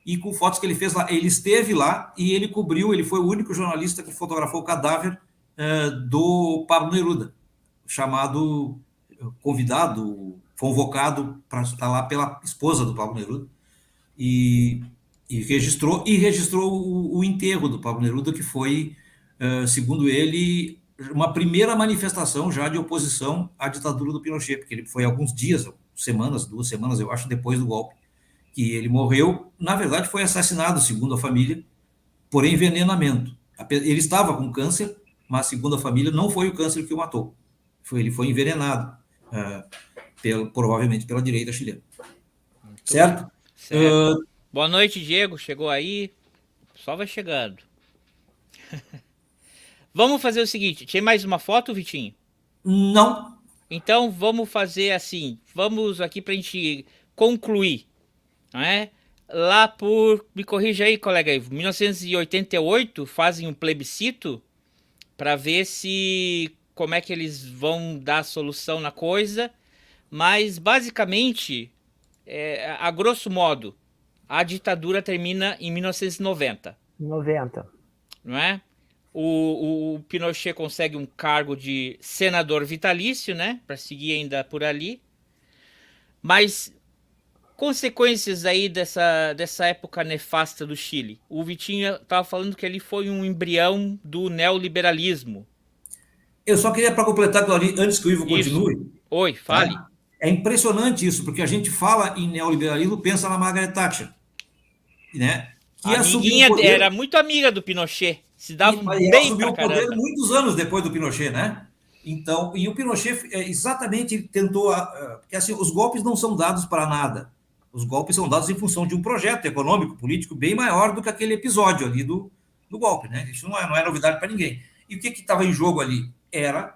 e com fotos que ele fez lá. Ele esteve lá e ele cobriu, ele foi o único jornalista que fotografou o cadáver do Pablo Neruda, chamado, convidado, convocado para estar lá pela esposa do Pablo Neruda, e registrou o enterro do Pablo Neruda, que foi, segundo ele, uma primeira manifestação já de oposição à ditadura do Pinochet, porque ele foi alguns dias, semanas, 2 semanas, eu acho, depois do golpe, que ele morreu. Na verdade, foi assassinado, segundo a família, por envenenamento. Ele estava com câncer, mas, segundo a família, não foi o câncer que o matou. Ele foi envenenado, provavelmente pela direita chilena. Certo? Certo. Boa noite, Diego. Chegou aí. Só vai chegando. Vamos fazer o seguinte. Tem mais uma foto, Vitinho? Não. Então, vamos fazer assim. Vamos aqui para a gente concluir. Não é? Lá por... Me corrija aí, colega. 1988, fazem um plebiscito para ver como é que eles vão dar solução na coisa. Mas, basicamente, a grosso modo, a ditadura termina em 1990. 90. Não é? O Pinochet consegue um cargo de senador vitalício, né? Para seguir ainda por ali. Mas consequências aí dessa época nefasta do Chile. O Vitinho estava falando que ele foi um embrião do neoliberalismo. Eu só queria, para completar, Claudinho, antes que o Ivo continue. Oi, fale. Tá? É impressionante isso, porque a gente fala em neoliberalismo, pensa na Margaret Thatcher, né? Que a amiguinha era muito amiga do Pinochet, se dava bem assumiu o poder muitos anos depois do Pinochet, né? Então, e o Pinochet exatamente tentou, porque assim, os golpes não são dados para nada. Os golpes são dados em função de um projeto econômico, político bem maior do que aquele episódio ali do golpe, né? Isso não é novidade para ninguém. E o que estava em jogo ali? Era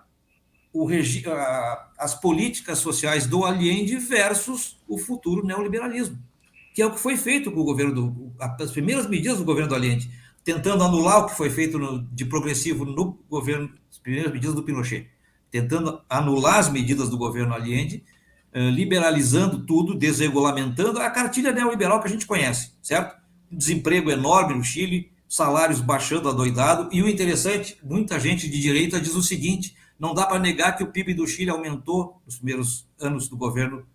as políticas sociais do Allende versus o futuro neoliberalismo, que é o que foi feito com o governo as primeiras medidas do governo do Allende, tentando anular o que foi feito de progressivo no governo, as primeiras medidas do Pinochet, tentando anular as medidas do governo Allende, liberalizando tudo, desregulamentando a cartilha neoliberal que a gente conhece, certo? Desemprego enorme no Chile, salários baixando adoidado, e o interessante, muita gente de direita diz o seguinte: não dá para negar que o PIB do Chile aumentou nos primeiros anos do governo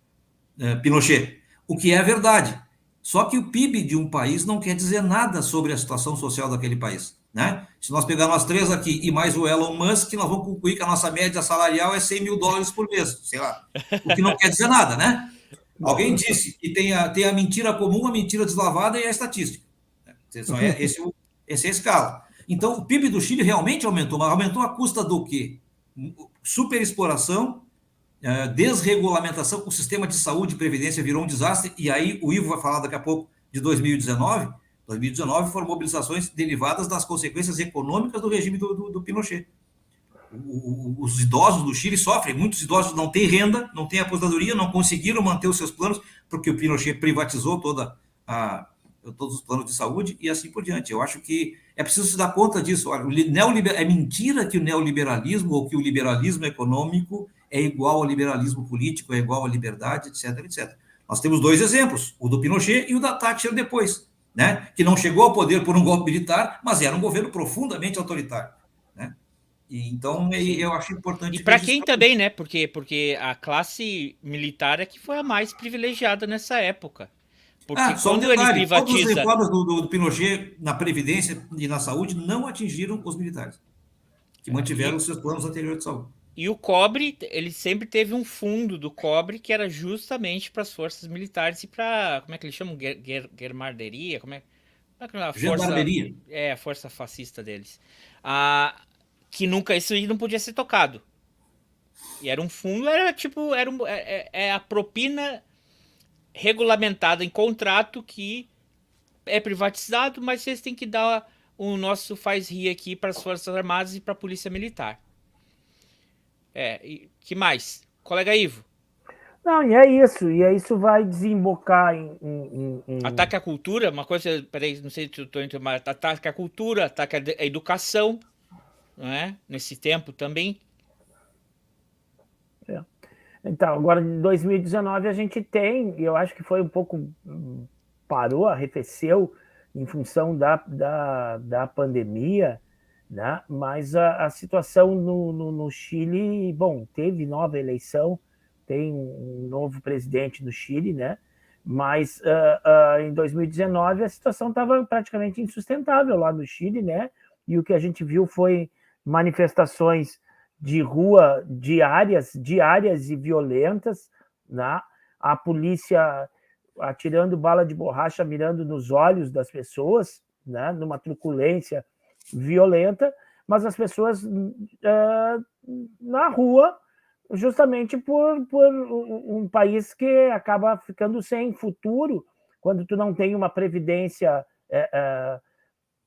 Pinochet, o que é verdade. Só que o PIB de um país não quer dizer nada sobre a situação social daquele país, né? Se nós pegar nós três aqui e mais o Elon Musk, nós vamos concluir que a nossa média salarial é $100 mil por mês, sei lá. O que não quer dizer nada, né? Alguém disse que tem a mentira comum, a mentira deslavada e a estatística. Essa é a escala. Então, o PIB do Chile realmente aumentou, mas aumentou à custa do quê? Superexploração, desregulamentação, o sistema de saúde e previdência virou um desastre, e aí o Ivo vai falar daqui a pouco de 2019. 2019 foram mobilizações derivadas das consequências econômicas do regime do Pinochet. Os idosos do Chile sofrem, muitos idosos não têm renda, não têm aposentadoria, não conseguiram manter os seus planos, porque o Pinochet privatizou toda todos os planos de saúde e assim por diante. Eu acho que é preciso se dar conta disso. Olha, é mentira que o neoliberalismo ou que o liberalismo econômico é igual ao liberalismo político, é igual à liberdade, etc, etc. Nós temos dois exemplos, o do Pinochet e o da Thatcher depois, né? Que não chegou ao poder por um golpe militar, mas era um governo profundamente autoritário, né? E, então, eu acho importante... E para quem também, né? Porque a classe militar é que foi a mais privilegiada nessa época. Porque só um quando ele detalhe, todas as privatiza... reformas do Pinochet na Previdência e na saúde não atingiram os militares, que mantiveram os seus planos anteriores de saúde. E o cobre, ele sempre teve um fundo do cobre que era justamente para as forças militares e para, como é que eles chamam? Guermarderia? Como é que é a força... Gendarmeria. É, a força fascista deles. Que nunca, isso aí não podia ser tocado. E era um fundo, era tipo, a propina regulamentada em contrato que é privatizado, mas vocês têm que dar o nosso faz-rir aqui para as Forças Armadas e para a Polícia Militar. E que mais? Colega Ivo? Não, e isso vai desembocar em... Ataque à cultura, uma coisa, peraí, não sei se eu estou entendendo, mas ataque à cultura, ataque à educação, não é? Nesse tempo também. Então, agora em 2019 a gente tem, e eu acho que foi um pouco, parou, arrefeceu em função da pandemia, né? Mas a situação no Chile, bom, teve nova eleição, tem um novo presidente do Chile, né? Mas em 2019 a situação estava praticamente insustentável lá no Chile, né? E o que a gente viu foi manifestações de rua diárias e violentas, né? A polícia atirando bala de borracha, mirando nos olhos das pessoas, né? Numa truculência violenta, mas as pessoas na rua, justamente por um país que acaba ficando sem futuro, quando tu não tem uma previdência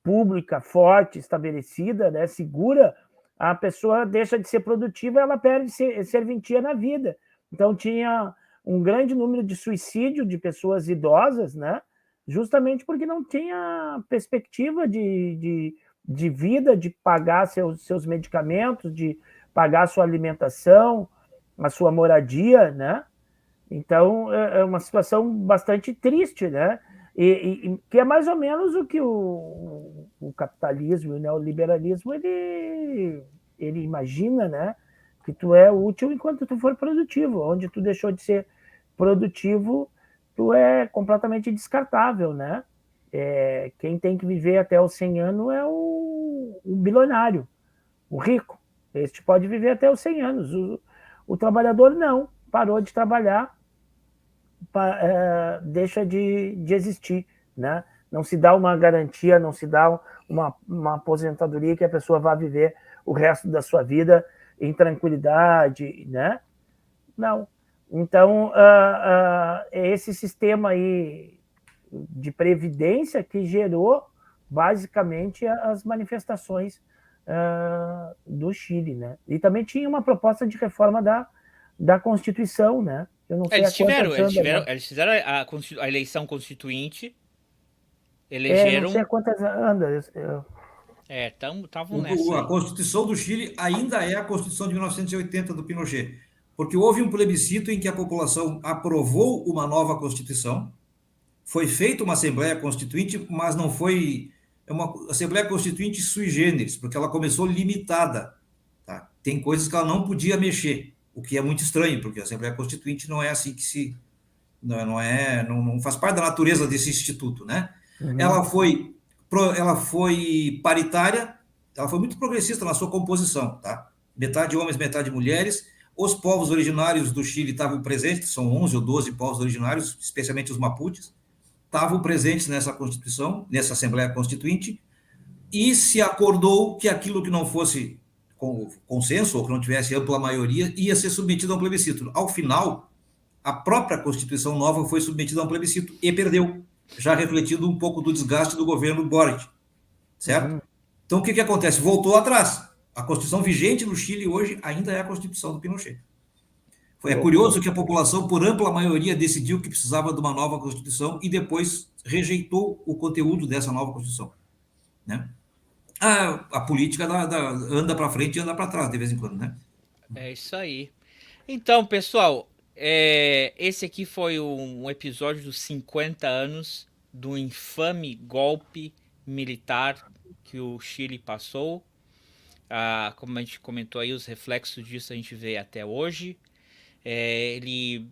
pública forte, estabelecida, né, segura, a pessoa deixa de ser produtiva, ela perde serventia na vida. Então tinha um grande número de suicídio de pessoas idosas, né, justamente porque não tinha perspectiva de vida, de pagar seus medicamentos, de pagar a sua alimentação, a sua moradia, né? Então, é uma situação bastante triste, né? E que é mais ou menos o que o capitalismo e o neoliberalismo ele imagina, né? Que tu é útil enquanto tu for produtivo. Onde tu deixou de ser produtivo, tu é completamente descartável, né? Quem tem que viver até os 100 anos é o bilionário, o rico. Este pode viver até os 100 anos. O trabalhador não, parou de trabalhar, deixa de existir, né? Não se dá uma garantia, não se dá uma aposentadoria que a pessoa vá viver o resto da sua vida em tranquilidade, né? Não. Então, esse sistema aí de previdência que gerou, basicamente, as manifestações do Chile, né? E também tinha uma proposta de reforma da Constituição, né? Eu não sei eles fizeram a eleição constituinte, elegeram... não sei a quantas anda. Estavam nessa. A Constituição do Chile ainda é a Constituição de 1980 do Pinochet, porque houve um plebiscito em que a população aprovou uma nova Constituição, foi feita uma Assembleia Constituinte, mas não foi uma Assembleia Constituinte sui generis, porque ela começou limitada. Tá? Tem coisas que ela não podia mexer, o que é muito estranho, porque a Assembleia Constituinte não é assim que se... Não faz parte da natureza desse instituto, né? Uhum. Ela foi paritária, ela foi muito progressista na sua composição, tá? Metade homens, metade mulheres. Os povos originários do Chile estavam presentes, são 11 ou 12 povos originários, especialmente os mapuches, estavam presentes nessa Constituição, nessa Assembleia Constituinte, e se acordou que aquilo que não fosse com consenso, ou que não tivesse ampla maioria, ia ser submetido a um plebiscito. Ao final, a própria Constituição nova foi submetida a um plebiscito e perdeu, já refletindo um pouco do desgaste do governo Boric, certo? Uhum. Então, o que acontece? Voltou atrás. A Constituição vigente no Chile hoje ainda é a Constituição do Pinochet. É curioso que a população, por ampla maioria, decidiu que precisava de uma nova Constituição e depois rejeitou o conteúdo dessa nova Constituição, né? A política anda para frente e anda para trás de vez em quando, né? É isso aí. Então, pessoal, esse aqui foi um episódio dos 50 anos do infame golpe militar que o Chile passou. Como a gente comentou aí, os reflexos disso a gente vê até hoje. Ele,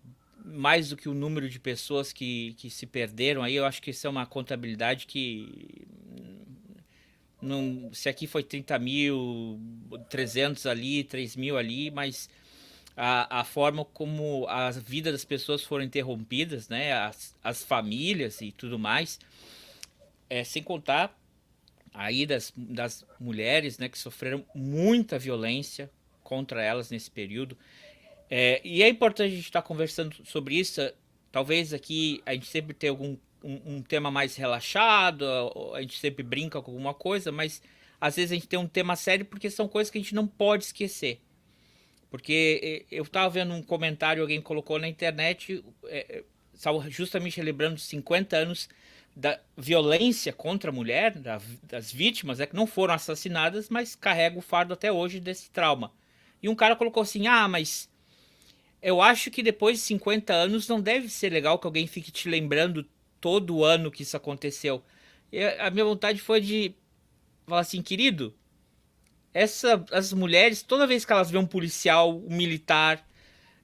mais do que o número de pessoas que se perderam aí, eu acho que isso é uma contabilidade que... Não, se aqui foi 30 mil, 300 ali, 3 mil ali, mas a forma como a vida das pessoas foram interrompidas, né? As famílias e tudo mais, sem contar aí das mulheres, né? Que sofreram muita violência contra elas nesse período. E é importante a gente estar conversando sobre isso. Talvez aqui a gente sempre tenha um tema mais relaxado, a gente sempre brinca com alguma coisa, mas às vezes a gente tem um tema sério porque são coisas que a gente não pode esquecer. Porque eu estava vendo um comentário, alguém colocou na internet, justamente relembrando os 50 anos da violência contra a mulher, das vítimas, que não foram assassinadas, mas carregam o fardo até hoje desse trauma. E um cara colocou assim, mas eu acho que depois de 50 anos não deve ser legal que alguém fique te lembrando todo ano que isso aconteceu. E a minha vontade foi de falar assim, querido, as mulheres, toda vez que elas vêem um policial, um militar,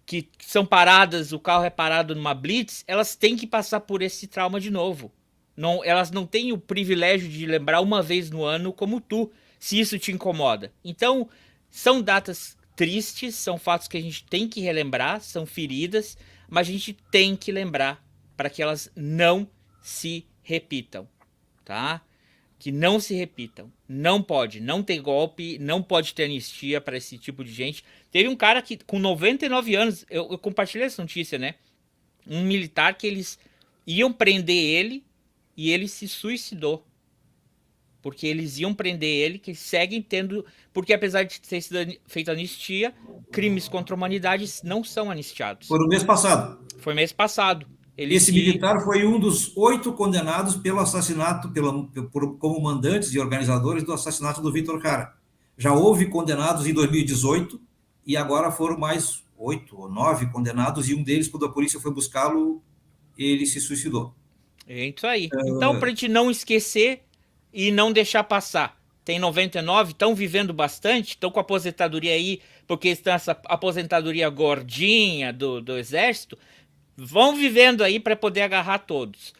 que são paradas, o carro é parado numa blitz, elas têm que passar por esse trauma de novo. Elas não têm o privilégio de lembrar uma vez no ano como tu, se isso te incomoda. Então, são datas tristes, são fatos que a gente tem que relembrar, são feridas, mas a gente tem que lembrar para que elas não se repitam, tá? Que não se repitam. Não pode, não tem golpe, não pode ter anistia para esse tipo de gente. Teve um cara que, com 99 anos, eu compartilhei essa notícia, né? Um militar que eles iam prender ele e ele se suicidou. Porque eles iam prender ele, que seguem tendo... Porque apesar de ter sido feita anistia, crimes contra a humanidade não são anistiados. Foi no mês passado. Foi mês passado. Esse militar foi um dos 8 condenados pelo assassinato, como mandantes e organizadores do assassinato do Vítor Jara. Já houve condenados em 2018 e agora foram mais 8 ou 9 condenados e um deles, quando a polícia foi buscá-lo, ele se suicidou. É isso aí. Então, para a gente não esquecer e não deixar passar. Tem 99, estão vivendo bastante, estão com aposentadoria aí, porque estão essa aposentadoria gordinha do exército, vão vivendo aí para poder agarrar todos.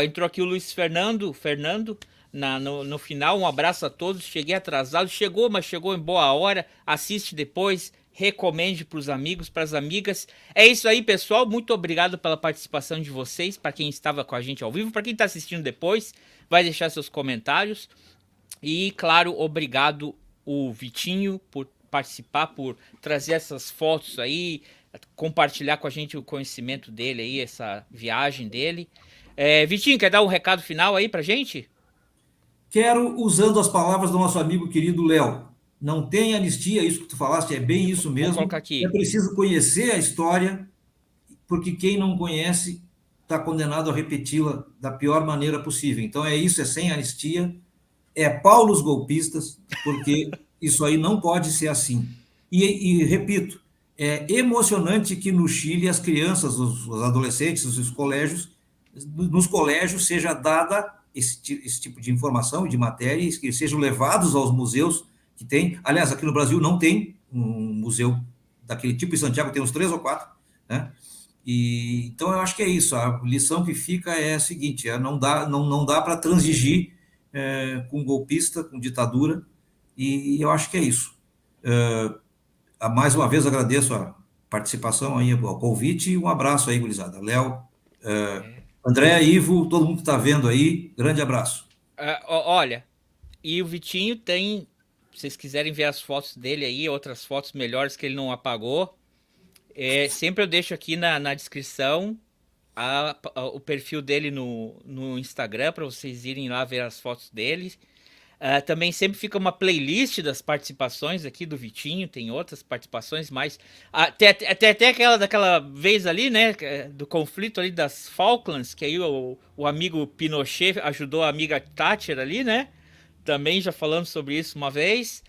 Entrou aqui o Luiz Fernando no final, um abraço a todos, cheguei atrasado, mas chegou em boa hora, assiste depois, recomende para os amigos, para as amigas. É isso aí, pessoal, muito obrigado pela participação de vocês, para quem estava com a gente ao vivo, para quem está assistindo depois, vai deixar seus comentários. E, claro, obrigado o Vitinho por participar, por trazer essas fotos aí, compartilhar com a gente o conhecimento dele aí, essa viagem dele. Vitinho, quer dar um recado final aí pra gente? Quero, usando as palavras do nosso amigo querido Léo, não tem anistia, isso que tu falaste é bem isso mesmo. Vou colocar aqui. É preciso conhecer a história, porque quem não conhece está condenado a repeti-la da pior maneira possível. Então é isso, é sem anistia, é pau nos golpistas, porque isso aí não pode ser assim. E repito, é emocionante que no Chile as crianças, os adolescentes, os colégios, nos colégios seja dada esse tipo de informação e de matéria, que sejam levados aos museus que tem. Aliás, aqui no Brasil não tem um museu daquele tipo, em Santiago tem uns 3 ou 4, né? Então eu acho que é isso, a lição que fica é a seguinte, não dá para transigir com golpista, com ditadura, e eu acho que é isso. Mais uma vez agradeço a participação aí, o convite, e um abraço aí, gurizada. Léo, André, Ivo, todo mundo que está vendo aí, grande abraço. Olha, e o Vitinho tem, se vocês quiserem ver as fotos dele aí, outras fotos melhores que ele não apagou, sempre eu deixo aqui na descrição o perfil dele no Instagram, para vocês irem lá ver as fotos dele. Também sempre fica uma playlist das participações aqui do Vitinho, tem outras participações, mas até daquela vez ali, né, do conflito ali das Falklands, que aí o amigo Pinochet ajudou a amiga Thatcher ali, né? Também já falamos sobre isso uma vez.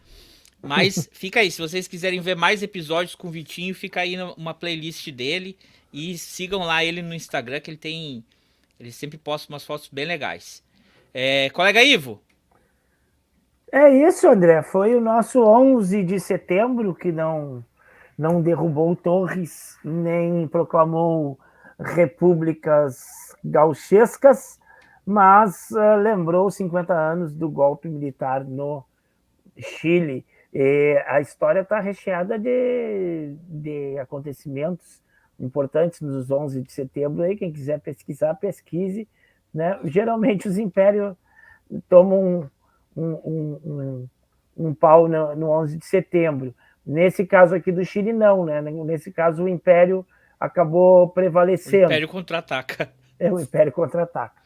Mas fica aí, se vocês quiserem ver mais episódios com o Vitinho, fica aí uma playlist dele e sigam lá ele no Instagram, que ele sempre posta umas fotos bem legais. Colega Ivo? É isso, André. Foi o nosso 11 de setembro que não derrubou torres, nem proclamou repúblicas gauchescas, mas lembrou 50 anos do golpe militar no Chile. A história está recheada de acontecimentos importantes nos 11 de setembro. Aí, quem quiser pesquisar, pesquise. Né? Geralmente os impérios tomam um pau no 11 de setembro. Nesse caso aqui do Chile, não. Né? Nesse caso, o império acabou prevalecendo. O império contra-ataca. O império contra-ataca.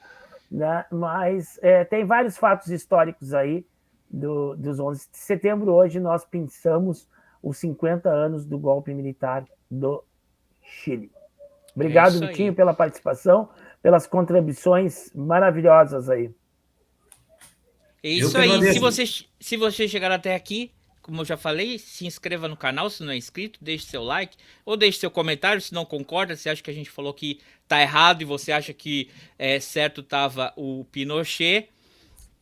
Né? Mas tem vários fatos históricos aí dos 11 de setembro. Hoje nós pensamos os 50 anos do golpe militar do Chile. Obrigado, Vitinho, pela participação, pelas contribuições maravilhosas aí. É isso aí. Se você chegar até aqui, como eu já falei, se inscreva no canal se não é inscrito, deixe seu like ou deixe seu comentário se não concorda, se acha que a gente falou que tá errado e você acha que certo tava o Pinochet.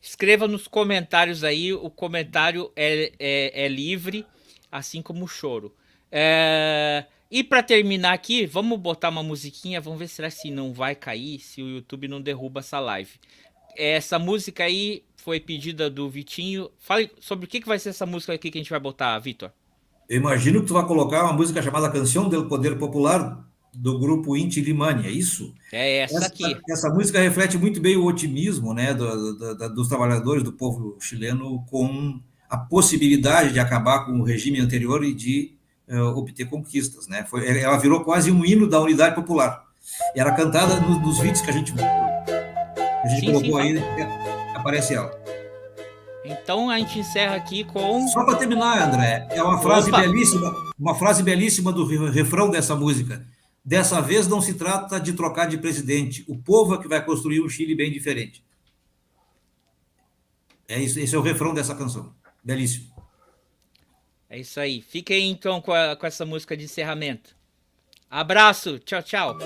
Escreva nos comentários aí, o comentário é livre, assim como o choro. E para terminar aqui, vamos botar uma musiquinha, vamos ver se não vai cair, se o YouTube não derruba essa live. Essa música aí foi pedida do Vitinho. Fale sobre o que vai ser essa música aqui que a gente vai botar, Vitor. Eu imagino que tu vai colocar uma música chamada Canção del Poder Popular, do grupo Inti Illimani, é isso? É essa aqui. Essa música reflete muito bem o otimismo, né, dos trabalhadores, do povo chileno, com a possibilidade de acabar com o regime anterior e de obter conquistas, né? Ela virou quase um hino da unidade popular. Era cantada nos vídeos que a gente colocou aí, aparece ela. Então a gente encerra aqui com... Só para terminar, André, é uma frase belíssima do refrão dessa música. Dessa vez não se trata de trocar de presidente, o povo é que vai construir um Chile bem diferente. É isso, esse é o refrão dessa canção. Belíssimo. É isso aí. Fiquem então com essa música de encerramento. Abraço, tchau, tchau.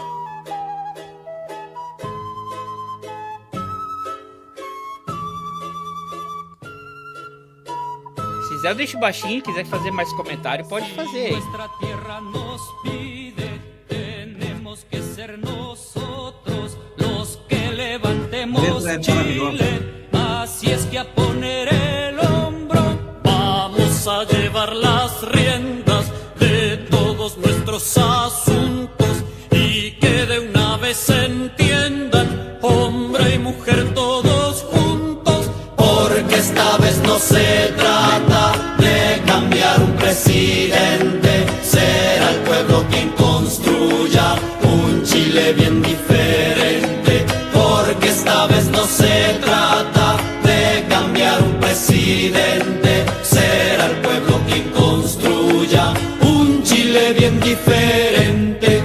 Se quiser, deixa baixinho. Quiser fazer mais comentário, pode fazer. Nuestra tierra nos pide, tenemos que ser nosotros los que levantemos Chile. Así es que a poner el hombro vamos a llevar las riendas de todos nuestros asuntos y que de una vez se entiendan hombre y mujer todos juntos, porque esta vez no se trata de cambiar un presidente, será el pueblo quien construya un Chile bien diferente, porque esta vez no se trata de cambiar un presidente, será el pueblo quien construya un Chile bien diferente.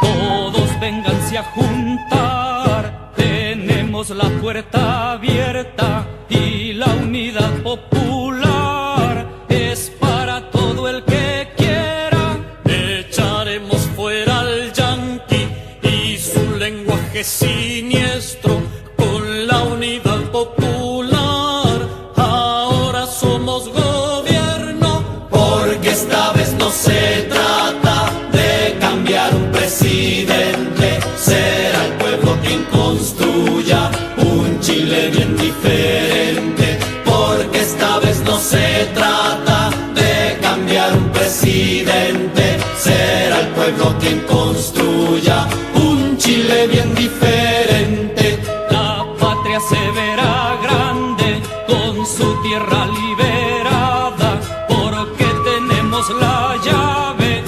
Todos vénganse a juntar, tenemos la puerta abierta y la unidad popular es para todo el que quiera. Echaremos fuera al yanqui y su lenguaje siniestro con la unidad popular. Ahora somos gobierno, porque esta vez no se trata de cambiar un presidente, será el pueblo quien construya un Chile bien diferente, porque esta vez no se trata de cambiar un presidente, será el pueblo quien construya un Chile bien diferente. La patria se verá grande con su tierra liberada, porque tenemos la llave.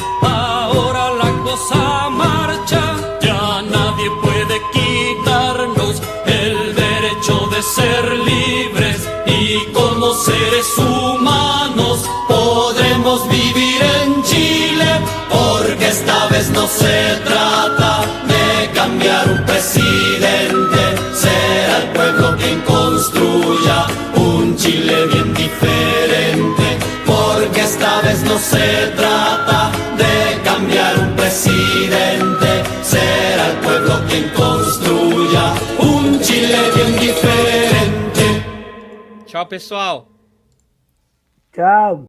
ser libres y como seres humanos podremos vivir en Chile, porque esta vez no se trata de cambiar un presidente, será el pueblo quien construya un Chile bien diferente, porque esta vez no se trata de cambiar un presidente, será el pueblo quien construya un Chile bien diferente. Tchau, pessoal. Tchau.